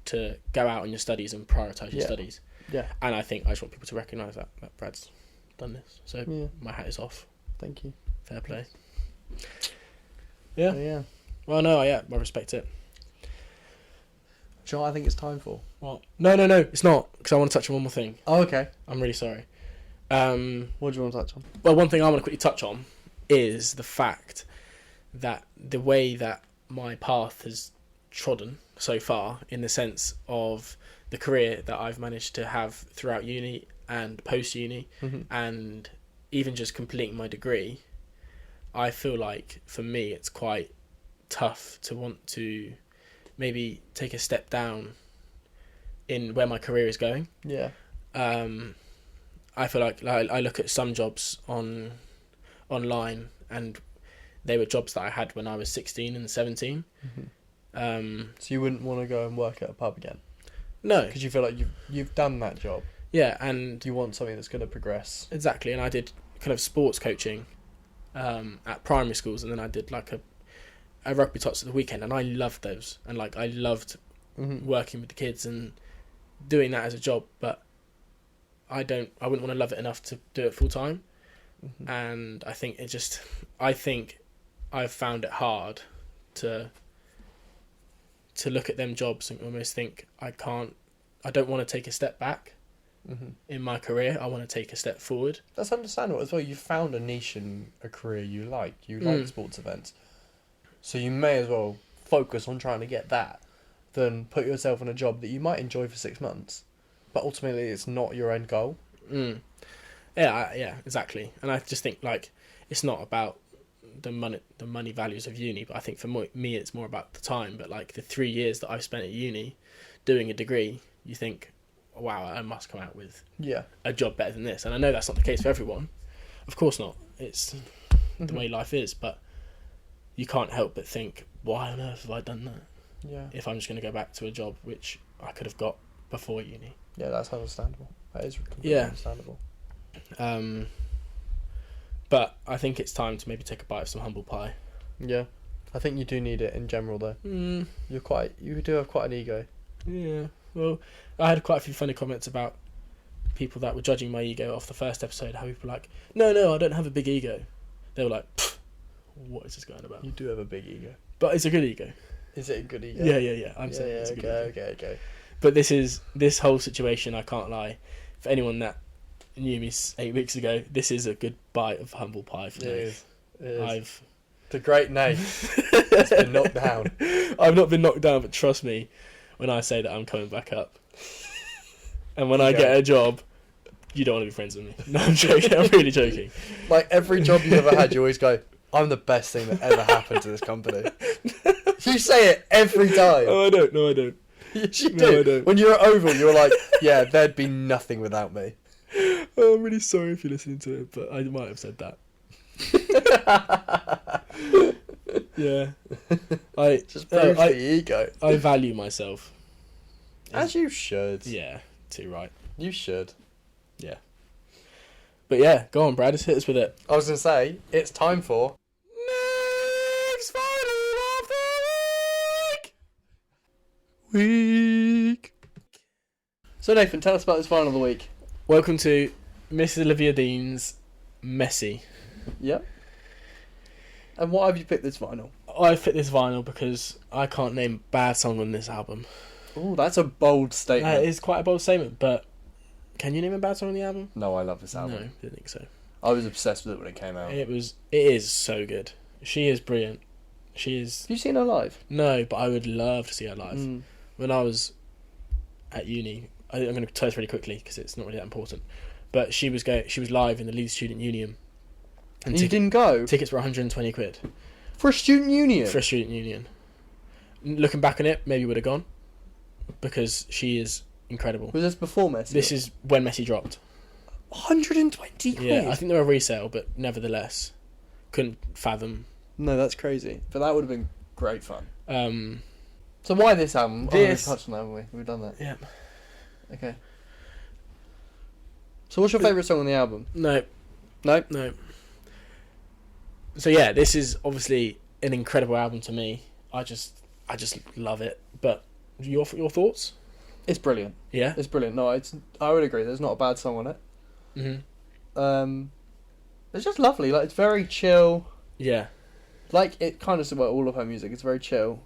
to go out on your studies and prioritise your studies. Yeah. And I think I just want people to recognise that Brad's done this. So my hat is off. Thank you. Fair play. Yeah. Yeah. Well, no, I respect it. Do you know what I think it's time for? What? No, it's not, because I want to touch on one more thing. Oh, okay. I'm really sorry. What do you want to touch on? Well, one thing I want to quickly touch on is the fact that the way that my path has trodden so far, in the sense of the career that I've managed to have throughout uni and post-uni, and even just completing my degree, I feel like, for me, it's quite tough to want to maybe take a step down in where my career is going. Yeah. I feel like I look at some jobs online, and they were jobs that I had when I was 16 and 17. So you wouldn't want to go and work at a pub again? No. Because you feel like you've done that job. Yeah, and you want something that's going to progress. Exactly, and I did kind of sports coaching at primary schools, and then I did like a rugby tots at the weekend, and I loved those, and like I loved working with the kids and doing that as a job, but I wouldn't want to love it enough to do it full time. And I think I've found it hard to look at them jobs and almost think I don't want to take a step back in my career. I want to take a step forward. That's understandable as well. You found a niche in a career you like. You like sports events, so you may as well focus on trying to get that than put yourself in a job that you might enjoy for 6 months, but ultimately it's not your end goal. Yeah, exactly. And I just think, like, it's not about the money values of uni, but I think for me it's more about the time. But like the 3 years that I've spent at uni doing a degree, you think, wow, I must come out with a job better than this. And I know that's not the case for everyone. Of course not. It's the way life is. But you can't help but think, why on earth have I done that? Yeah. If I'm just going to go back to a job which I could have got before uni. Yeah, that's understandable. That is completely understandable. But I think it's time to maybe take a bite of some humble pie. Yeah. I think you do need it in general, though. You do have quite an ego. Yeah. Well, I had quite a few funny comments about people that were judging my ego off the first episode, how people were like, no, I don't have a big ego. They were like, what is this going about? You do have a big ego. But it's a good ego. Is it a good ego? Yeah. I'm saying it's a good ego. Okay. But this whole situation, I can't lie. For anyone that knew me 8 weeks ago, this is a good bite of humble pie for me. It is. The great Nath has been knocked down. I've not been knocked down, but trust me when I say that I'm coming back up. And when I get a job, you don't want to be friends with me. No, I'm joking. I'm really joking. Like, every job you've ever had, you always go, I'm the best thing that ever happened to this company. You say it every time. Oh, I don't. No, I don't. Yes, you do. No, I don't. When you were at Oval, you were like, yeah, there'd be nothing without me. Oh, I'm really sorry if you're listening to it, but I might have said that. Yeah. Just proves the ego. I value myself. As you should. Yeah, too right. You should. Yeah. But yeah, go on, Brad. Just hit us with it. I was going to say, it's time for... Next Final of the Week! So, Nathan, tell us about this final of the week. Welcome to Miss Olivia Dean's Messy. Yep. And why have you picked this vinyl? I picked this vinyl because I can't name a bad song on this album. Oh, that's a bold statement. That is quite a bold statement, but can you name a bad song on the album? No, I love this album. No, didn't think so. I was obsessed with it when it came out. It is so good. She is brilliant. She is... Have you seen her live? No, but I would love to see her live. Mm. When I was at uni, I'm going to tell this really quickly because it's not really that important, but she was live in the Leeds Student Union. And you didn't go? Tickets were 120 quid. For a student union? For a student union. Looking back on it, maybe would have gone because she is incredible. Was this before Messi? This is when Messi dropped. 120 quid? Yeah, I think they were a resale, but nevertheless, couldn't fathom. No, that's crazy. But that would have been great fun. Um, So why this album? This... Oh, we've touched on that, haven't we? We've done that. Yeah. Okay. So what's your favourite song on the album? No. No? No. So yeah, this is obviously an incredible album to me. I just love it. But your thoughts? It's brilliant. Yeah? It's brilliant. No, I would agree. There's not a bad song on it. Mm-hmm. It's just lovely. Like, it's very chill. Yeah. Like, it kind of, well, all of her music, it's very chill.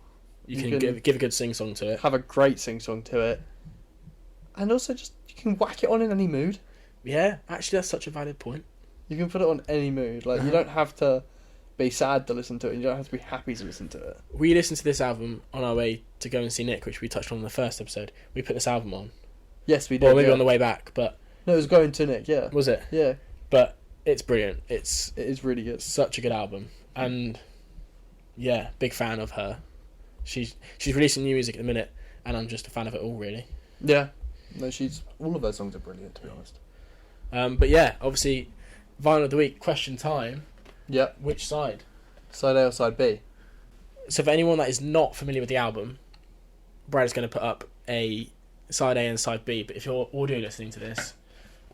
You can give a good sing-song to it. Have a great sing-song to it. And also just, you can whack it on in any mood. Yeah, actually that's such a valid point. You can put it on any mood. Like, you don't have to be sad to listen to it. You don't have to be happy to listen to it. We listened to this album on our way to go and see Nick, which we touched on in the first episode. We put this album on. Yes, we did. Well, maybe on the way back, but... No, it was going to Nick, yeah. Was it? Yeah. But it's brilliant. It is really good. Such a good album. And, yeah, big fan of her. She's releasing new music at the minute, and I'm just a fan of it all, really. Yeah. No, all of her songs are brilliant, to be honest. But yeah, obviously, Vinyl of the Week, question time. Yeah. Which side? Side A or side B? So for anyone that is not familiar with the album, Brad is going to put up a side A and side B, but if you're audio listening to this,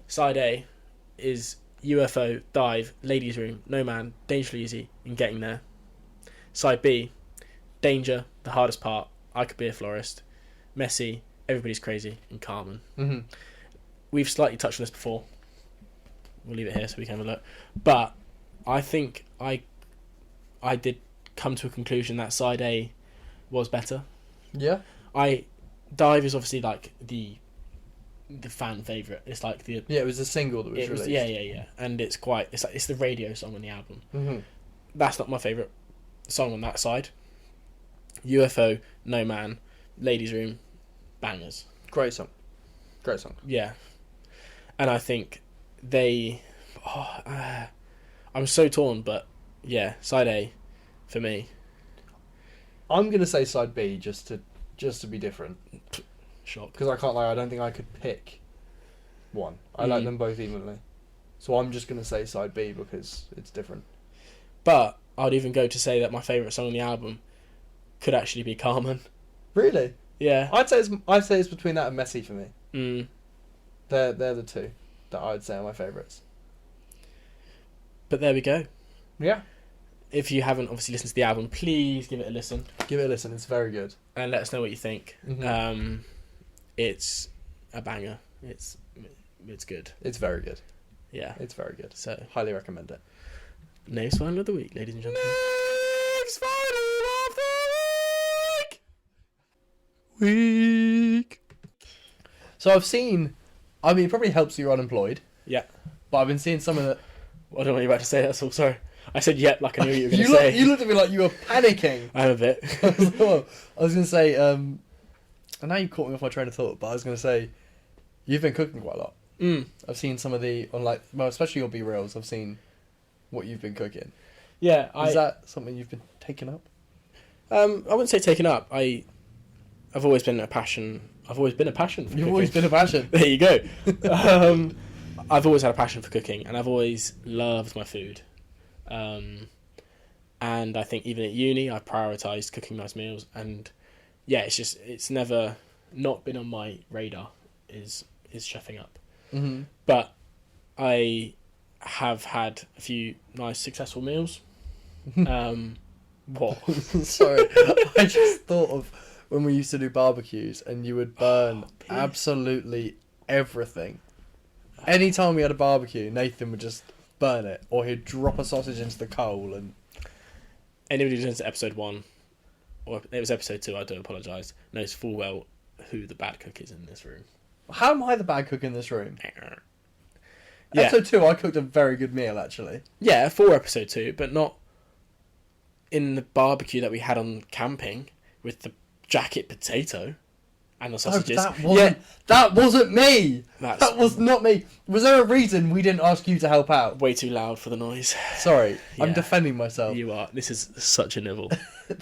side A is UFO, Dive, Ladies Room, No Man, Dangerously Easy, and Getting There. Side B, Danger, The Hardest Part, I Could Be a Florist, Messy, Everybody's Crazy, and Carmen. Mm-hmm. We've slightly touched on this before. We'll leave it here so we can have a look. But I think I did come to a conclusion that side A was better. Yeah. Dive is obviously like the fan favourite. It's like the... Yeah, it was a single that was released. Yeah. And it's the radio song on the album. Mm-hmm. That's not my favourite song on that side. UFO, No Man, Ladies Room, bangers. Great song. Yeah. And I think I'm so torn, but yeah, side A for me. I'm going to say side B just to be different. Shock. Because I can't lie, I don't think I could pick one. I like them both evenly. So I'm just going to say side B because it's different. But I'd even go to say that my favourite song on the album could actually be Carmen. Really? Yeah. I'd say it's between that and Messy for me. Mm. They're the two that I would say are my favourites. But there we go. Yeah. If you haven't obviously listened to the album, please give it a listen. Give it a listen. It's very good. And let us know what you think. Mm-hmm. It's a banger. It's it's good. It's very good. Yeah. It's very good. So, Highly recommend it. Nate's final of the week, ladies and gentlemen. Next final of the week. So I've seen, I mean, it probably helps you're unemployed. Yeah. But I've been seeing some of the... I don't know what you're about to say, that's all, sorry. I said yep, like I knew what you were going to say. You looked at me like you were panicking. I'm a bit. I was going to say, and now you caught me off my train of thought, but I was going to say, you've been cooking quite a lot. I've seen some of the, especially your B-Reels, I've seen what you've been cooking. Yeah. Is that something you've been taking up? I wouldn't say taken up. I've always been a passion. I've always been a passion for cooking. You've always been a passion. There you go. I've always had a passion for cooking, and I've always loved my food. And I think even at uni, I prioritised cooking nice meals. And yeah, it's never not been on my radar. Is chefing up. Mm-hmm. But I have had a few nice successful meals. What? Sorry, I just thought of when we used to do barbecues and you would burn absolutely everything. Anytime we had a barbecue, Nathan would just burn it, or he'd drop a sausage into the coal. And anybody who listens to episode 1, or it was episode 2, I do apologise, knows full well who the bad cook is in this room. How am I the bad cook in this room? Yeah. Episode 2, I cooked a very good meal, actually. Yeah, for episode 2, but not in the barbecue that we had on camping with the jacket potato and the sausages. No, that wasn't me. That was not me. Was there a reason we didn't ask you to help out? Way too loud for the noise. Sorry, Yeah. I'm defending myself. You are. This is such a nibble.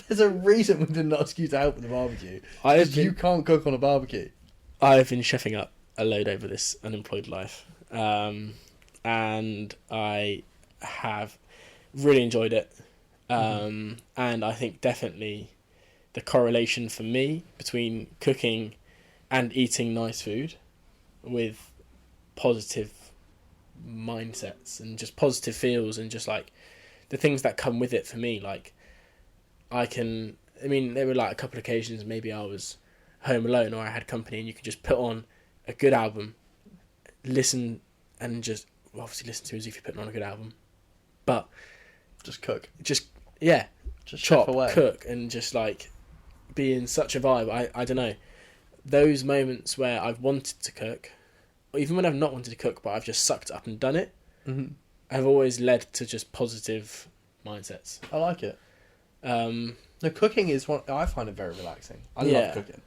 There's a reason we didn't ask you to help with the barbecue. You can't cook on a barbecue. I've been chefing up a load over this unemployed life. And I have really enjoyed it. And I think definitely the correlation for me between cooking and eating nice food with positive mindsets and just positive feels and just like the things that come with it for me, like there were like a couple of occasions maybe I was home alone or I had company and you could just put on a good album, listen and just obviously listen to it as if you're putting on a good album, but just cook, just chop away, cook and just like be in such a vibe. I don't know, those moments where I've wanted to cook, or even when I've not wanted to cook but I've just sucked up and done it, have always led to just positive mindsets. I like it. No, cooking is one I find it very relaxing. I love cooking.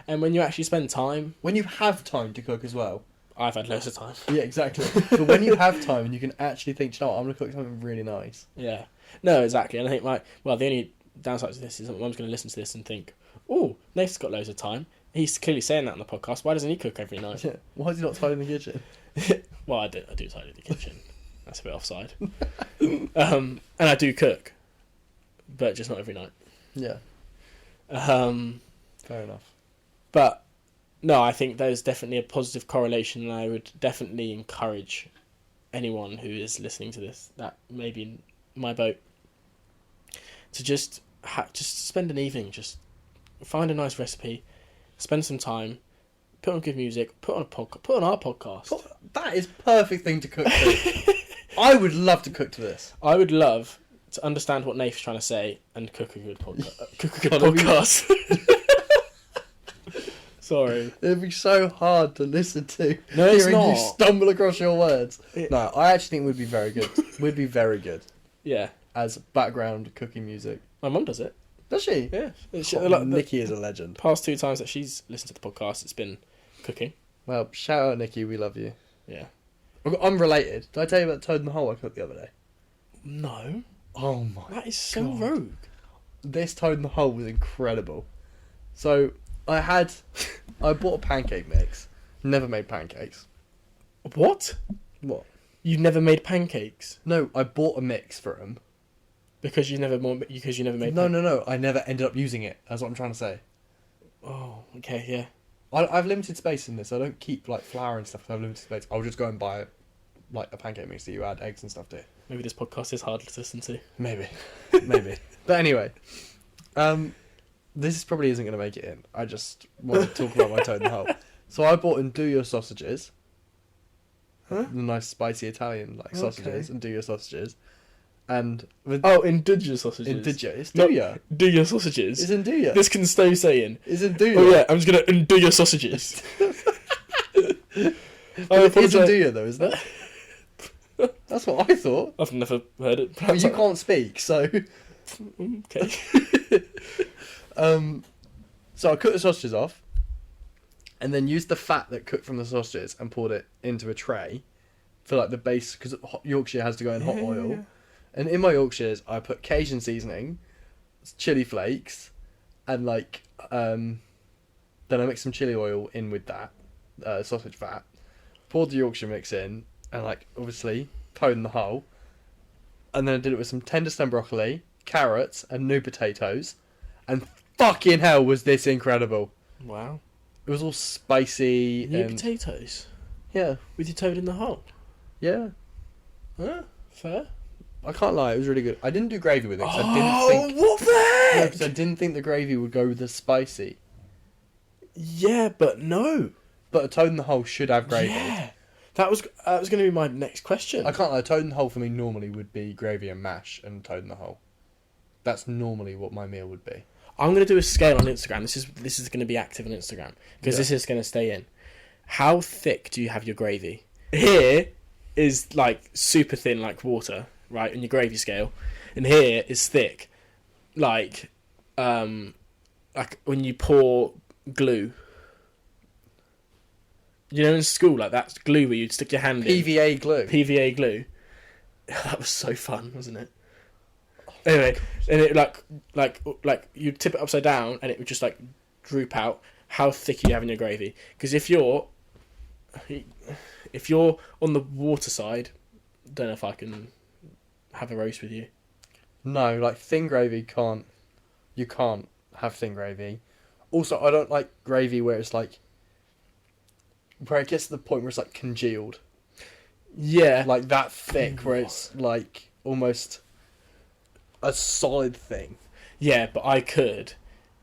And when you actually spend time, when you have time to cook as well. I've had loads of time. Yeah, exactly. But when you have time and you can actually think, you know what, I'm going to cook something really nice. Yeah. No, exactly. And I think the only downside to this is that my mum's going to listen to this and think, oh, Nath's got loads of time. He's clearly saying that on the podcast. Why doesn't he cook every night? Yeah. Why is he not tidying the kitchen? Well, I do tidy the kitchen. That's a bit offside. And I do cook, but just not every night. Yeah. Fair enough. But no, I think there's definitely a positive correlation, and I would definitely encourage anyone who is listening to this that may be in my boat to just spend an evening, just find a nice recipe, spend some time, put on good music, put on our podcast. That is perfect thing to cook to. I would love to cook to this. I would love to understand what Nath's trying to say and cook a good podcast. Sorry. It'd be so hard to listen to. No, it's hearing not. you stumble across your words. No, I actually think we'd be very good. We'd be very good. Yeah. As background cooking music. My mum does it. Does she? Yeah. Nikki is a legend. Past 2 times that she's listened to the podcast, it's been cooking. Well, shout out Nikki, we love you. Yeah. Unrelated. Did I tell you about the toad in the hole I cooked the other day? No. Oh my god. That is so rogue. This toad in the hole was incredible. So, I bought a pancake mix. Never made pancakes. What? What? You've never made pancakes? No, I bought a mix for them. Because you never made No. I never ended up using it. That's what I'm trying to say. Oh, okay, yeah. I've limited space in this. I don't keep like flour and stuff. I have limited space. I'll just go and buy like a pancake mix that you add eggs and stuff to. Maybe this podcast is hard to listen to. Maybe. But anyway, this probably isn't going to make it in. I just want to talk about my toad in the hole. So I bought in Do Your Sausages. the nice spicy Italian like sausages, and do your sausages. And with Indulge sausages. It's do ya. Do your sausages. It's do ya. This can stay saying. It's do ya. Oh yeah, I'm just gonna undo your sausages. It's do ya though, isn't it? That's what I thought. I've never heard it. Well, you can't speak, so. Okay. So I cut the sausages off, and then used the fat that cooked from the sausages and poured it into a tray for like the base, because Yorkshire has to go in hot oil. Yeah. And in my Yorkshires, I put Cajun seasoning, chili flakes, and like then I mixed some chili oil in with that sausage fat. Poured the Yorkshire mix in, and like obviously toed in the hole. And then I did it with some tender stem broccoli, carrots, and new potatoes. And fucking hell, was this incredible! Wow. It was all spicy. New potatoes. Yeah. With your toad in the hole. Yeah. Huh? Fair. I can't lie, it was really good. I didn't do gravy with it. What the heck? No, because I didn't think the gravy would go with the spicy. Yeah, but no. But a toad in the hole should have gravy. Yeah. That was going to be my next question. I can't lie, a toad in the hole for me normally would be gravy and mash and toad in the hole. That's normally what my meal would be. I'm going to do a scale on Instagram. This is going to be active on Instagram because this is going to stay in. How thick do you have your gravy? Here is like super thin, like water, right, in your gravy scale, and here is thick, like when you pour glue. You know, in school, like that's glue where you'd stick your hand in. PVA glue. PVA glue. That was so fun, wasn't it? Anyway, and it like you'd tip it upside down and it would just like droop out. How thick are you having your gravy? Because if you're on the water side, don't know if I can have a roast with you. No, like thin gravy you can't have thin gravy. Also, I don't like gravy where it's like, where it gets to the point where it's like congealed. Yeah. Like that thick where it's like almost a solid thing. Yeah, but I could,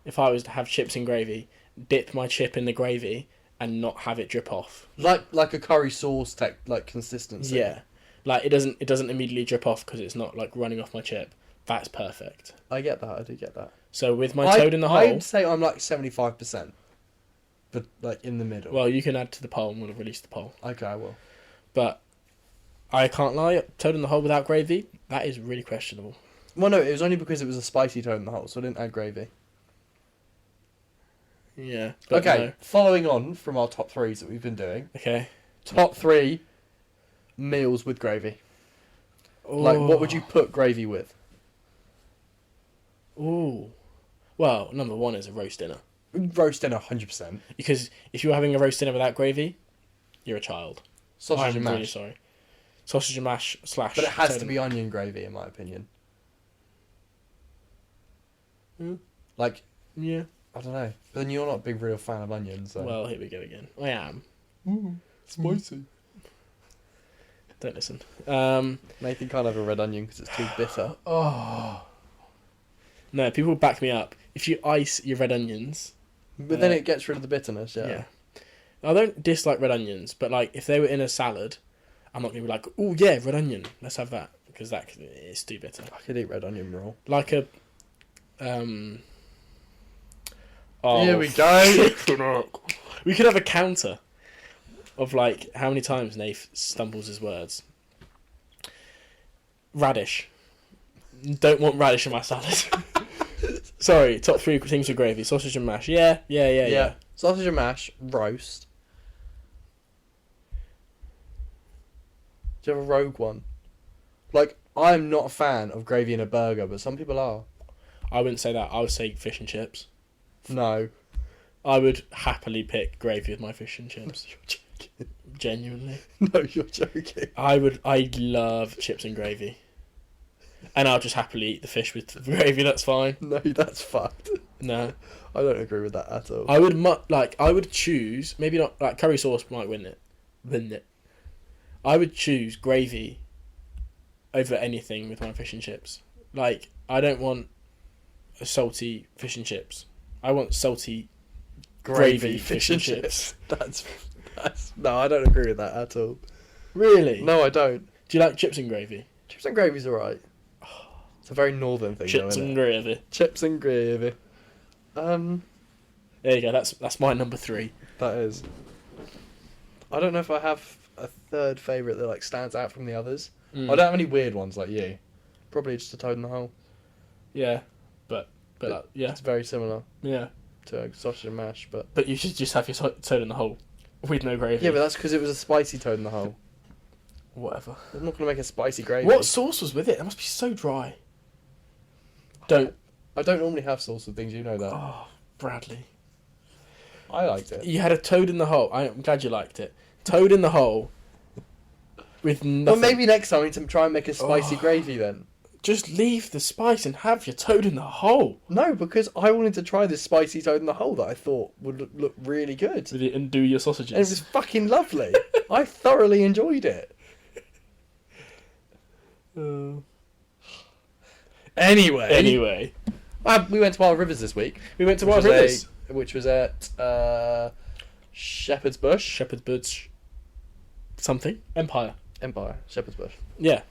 if I was to have chips in gravy, dip my chip in the gravy and not have it drip off. Like a curry sauce like consistency. Yeah. Like it doesn't immediately drip off because it's not like running off my chip. That's perfect. I get that. I do get that. So with my toad in the hole, I'd say I'm like 75%, but like in the middle. Well, you can add to the poll. I'm going to release the poll. Okay, I will. But I can't lie. Toad in the hole without gravy, that is really questionable. Well, no, it was only because it was a spicy toad in the hole, so I didn't add gravy. Yeah. Okay, no. Following on from our top threes that we've been doing. Okay. Top 3 meals with gravy. Ooh. Like, what would you put gravy with? Ooh. Well, number 1 is a roast dinner. Roast dinner, 100%. Because if you're having a roast dinner without gravy, you're a child. Sausage and mash. I'm really sorry. Sausage and mash / But it has to be onion gravy, in my opinion. Like, yeah. I don't know. But then you're not a big real fan of onions, so. Well, here we go again. I am. Spicy. Don't listen. Nathan can't have a red onion because it's too bitter. Oh. No, people back me up. If you ice your red onions... But then it gets rid of the bitterness, yeah. I don't dislike red onions, but like if they were in a salad, I'm not going to be like, oh yeah, red onion, let's have that. Because that is too bitter. I could eat red onion raw. Like a... Here we go. We could have a counter of like how many times Nath stumbles his words. Radish. Don't want radish in my salad. Sorry, top 3 things with gravy. Sausage and mash. Yeah. Sausage and mash, roast. Do you have a rogue one? Like, I'm not a fan of gravy in a burger, but some people are. I wouldn't say that. I would say fish and chips. No. I would happily pick gravy with my fish and chips. You're joking. Genuinely. No, you're joking. I love chips and gravy. And I'll just happily eat the fish with gravy, that's fine. No, that's fucked. No. I don't agree with that at all. I would choose, maybe not, like curry sauce might win it. I would choose gravy over anything with my fish and chips. Like, I don't want a salty fish and chips. I want salty gravy fish and chips. That's no, I don't agree with that at all. Really? No, I don't. Do you like chips and gravy? Chips and gravy's alright. It's a very northern thing, Chips though, and isn't it? gravy. Chips and gravy. There you go. That's my number 3. That is. I don't know if I have a third favourite that like stands out from the others. I don't have any weird ones like you. Probably just a Toad in the Hole. Yeah, but yeah, It's very similar yeah. to a sausage and mash, but But you should just have your Toad in the Hole with no gravy. yeah, but that's because it was a spicy Toad in the Hole. Whatever. I'm not gonna make a spicy gravy. What sauce was with it? It must be so dry. I don't normally have sauce with things, you know that. Oh, Bradley. I liked it. You had a Toad in the Hole. I'm glad you liked it. Toad in the Hole with nothing. Well, maybe next time we need to try and make a spicy gravy then. Just leave the spice and have your Toad in the Hole. No, because I wanted to try this spicy Toad in the Hole that I thought would look really good. With it and do your sausages. And it was fucking lovely. I thoroughly enjoyed it. Anyway. We went to Wild Rivers this week. We went to Wild Rivers. Which was at Shepherd's Bush. Shepherd's Bush. Something. Empire. Shepherd's Bush. Yeah.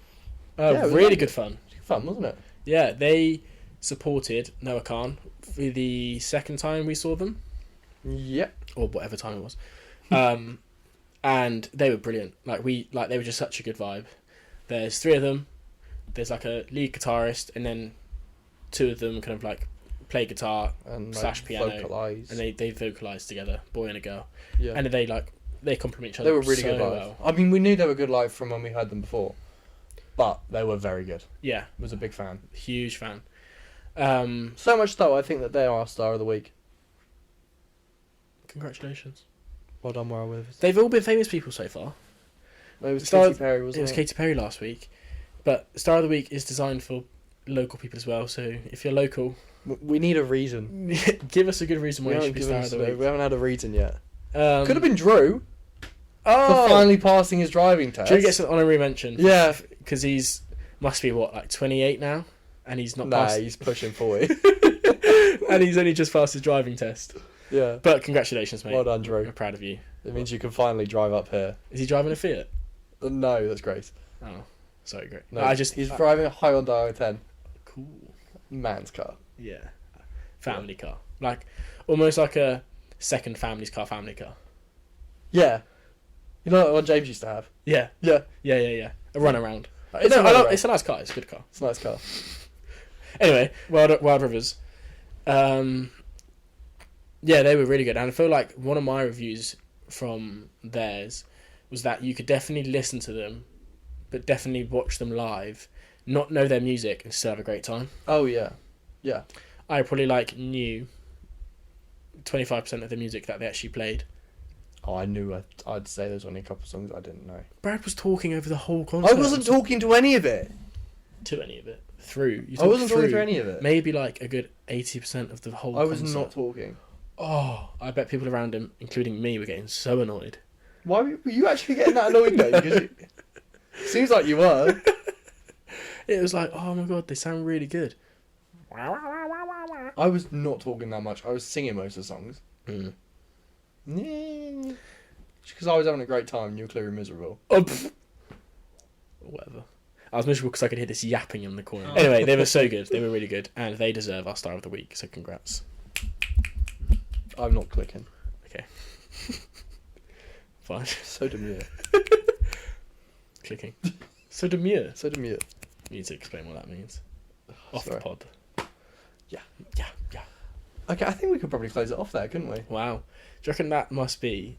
Yeah, it was really good fun. Fun, wasn't it? Yeah, they supported Noah Khan for the second time we saw them. Yep. Or whatever time it was. And they were brilliant. They were just such a good vibe. There's 3 of them. There's like a lead guitarist, and then 2 of them kind of like play guitar And / piano, vocalise. and they vocalise together, boy and a girl. Yeah. And they complement each other. They were really so good live. well. I mean, we knew they were good live from when we heard them before, but they were very good. Yeah, Was a big fan. huge fan. So much so, I think that they are our star of the week. Congratulations. Well done, Wild Rivers. They've all been famous people so far. It was Star- Katy Perry, wasn't it? It was Katy Perry last week, but Star of the Week is designed for local people as well. So if you're local, We need a reason. give us a good reason why you should be Star of the We Week. haven't had a reason yet. Could Could have been Drew Oh, for finally passing his driving test. Drew gets an honorary mention. Yeah. because he's must be like 28 now, and he's not Nah, passed, he's pushing 40. and he's only just passed his driving test. Yeah. But congratulations, mate. Well done, Drew. I'm proud of you. It means you can finally drive up here. Is he driving a Fiat? No, that's great. Oh, sorry, great. No, he's he's driving a Hyundai i10. cool. Man's car. Yeah, family car, like almost like a second family car. Yeah. You know that one James used to have? Yeah, Yeah. A run around. It's a runaround. It's a nice car. It's a good car. It's a nice car. Anyway, Wild Rivers. Yeah, they were really good, and I feel like one of my reviews from theirs was that you could definitely listen to them, but definitely watch them live, not know their music, and still have a great time. Oh, yeah. Yeah. I probably knew 25% of the music that they actually played. Oh, I knew I'd say there's only a couple of songs I didn't know. Brad was talking over the whole concert. I wasn't talking to any of it. to any of it. Through. You I wasn't talked talking to any of it. Maybe like a good 80% of the whole I was concert. not talking. Oh, I bet people around him, including me, were getting so annoyed. Why were you actually getting that annoyed though? Because seems like you were. It was like, oh my god, they sound really good. I was not talking that much. I was singing most of the songs. Mm. Yeah. Just because I was having a great time and you were clearly miserable. Oh, whatever. I was miserable because I could hear this yapping in the corner. Anyway, they were so good. They were really good. And they deserve our Star of the Week, so congrats. I'm not clicking. Okay. Fine. So demure. Clicking. So demure. So demure. You need to explain what that means. Off Sorry. the pod. Yeah. Yeah. Okay, I think we could probably close it off there, couldn't we? Wow. Do you reckon that must be,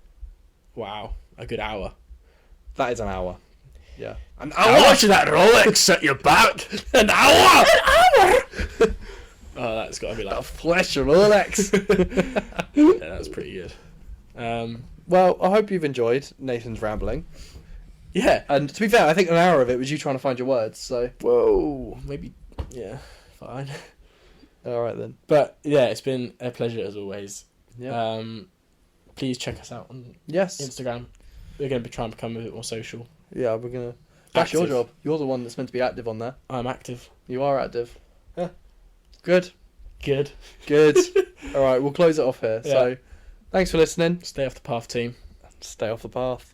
a good hour? That is an hour. Yeah. An Now watch that Rolex at your back. An hour! Oh, that's got to be That like... flesh of Rolex. Yeah, that's pretty good. Well, I hope you've enjoyed Nathan's rambling. Yeah. And to be fair, I think an hour of it was you trying to find your words, so... Whoa. Maybe... Yeah. Fine. Alright then. But, yeah, it's been a pleasure as always. Yeah. Please check us out on Yes. Instagram. We're going to be trying to become a bit more social. Yeah, we're gonna... That's your Active. job. You're the one that's meant to be active on there. I'm active. You are active. Yeah. Good. Good. Good. Alright, we'll close it off here. Yeah. So, thanks for listening. Stay off the path, team. Stay off the path.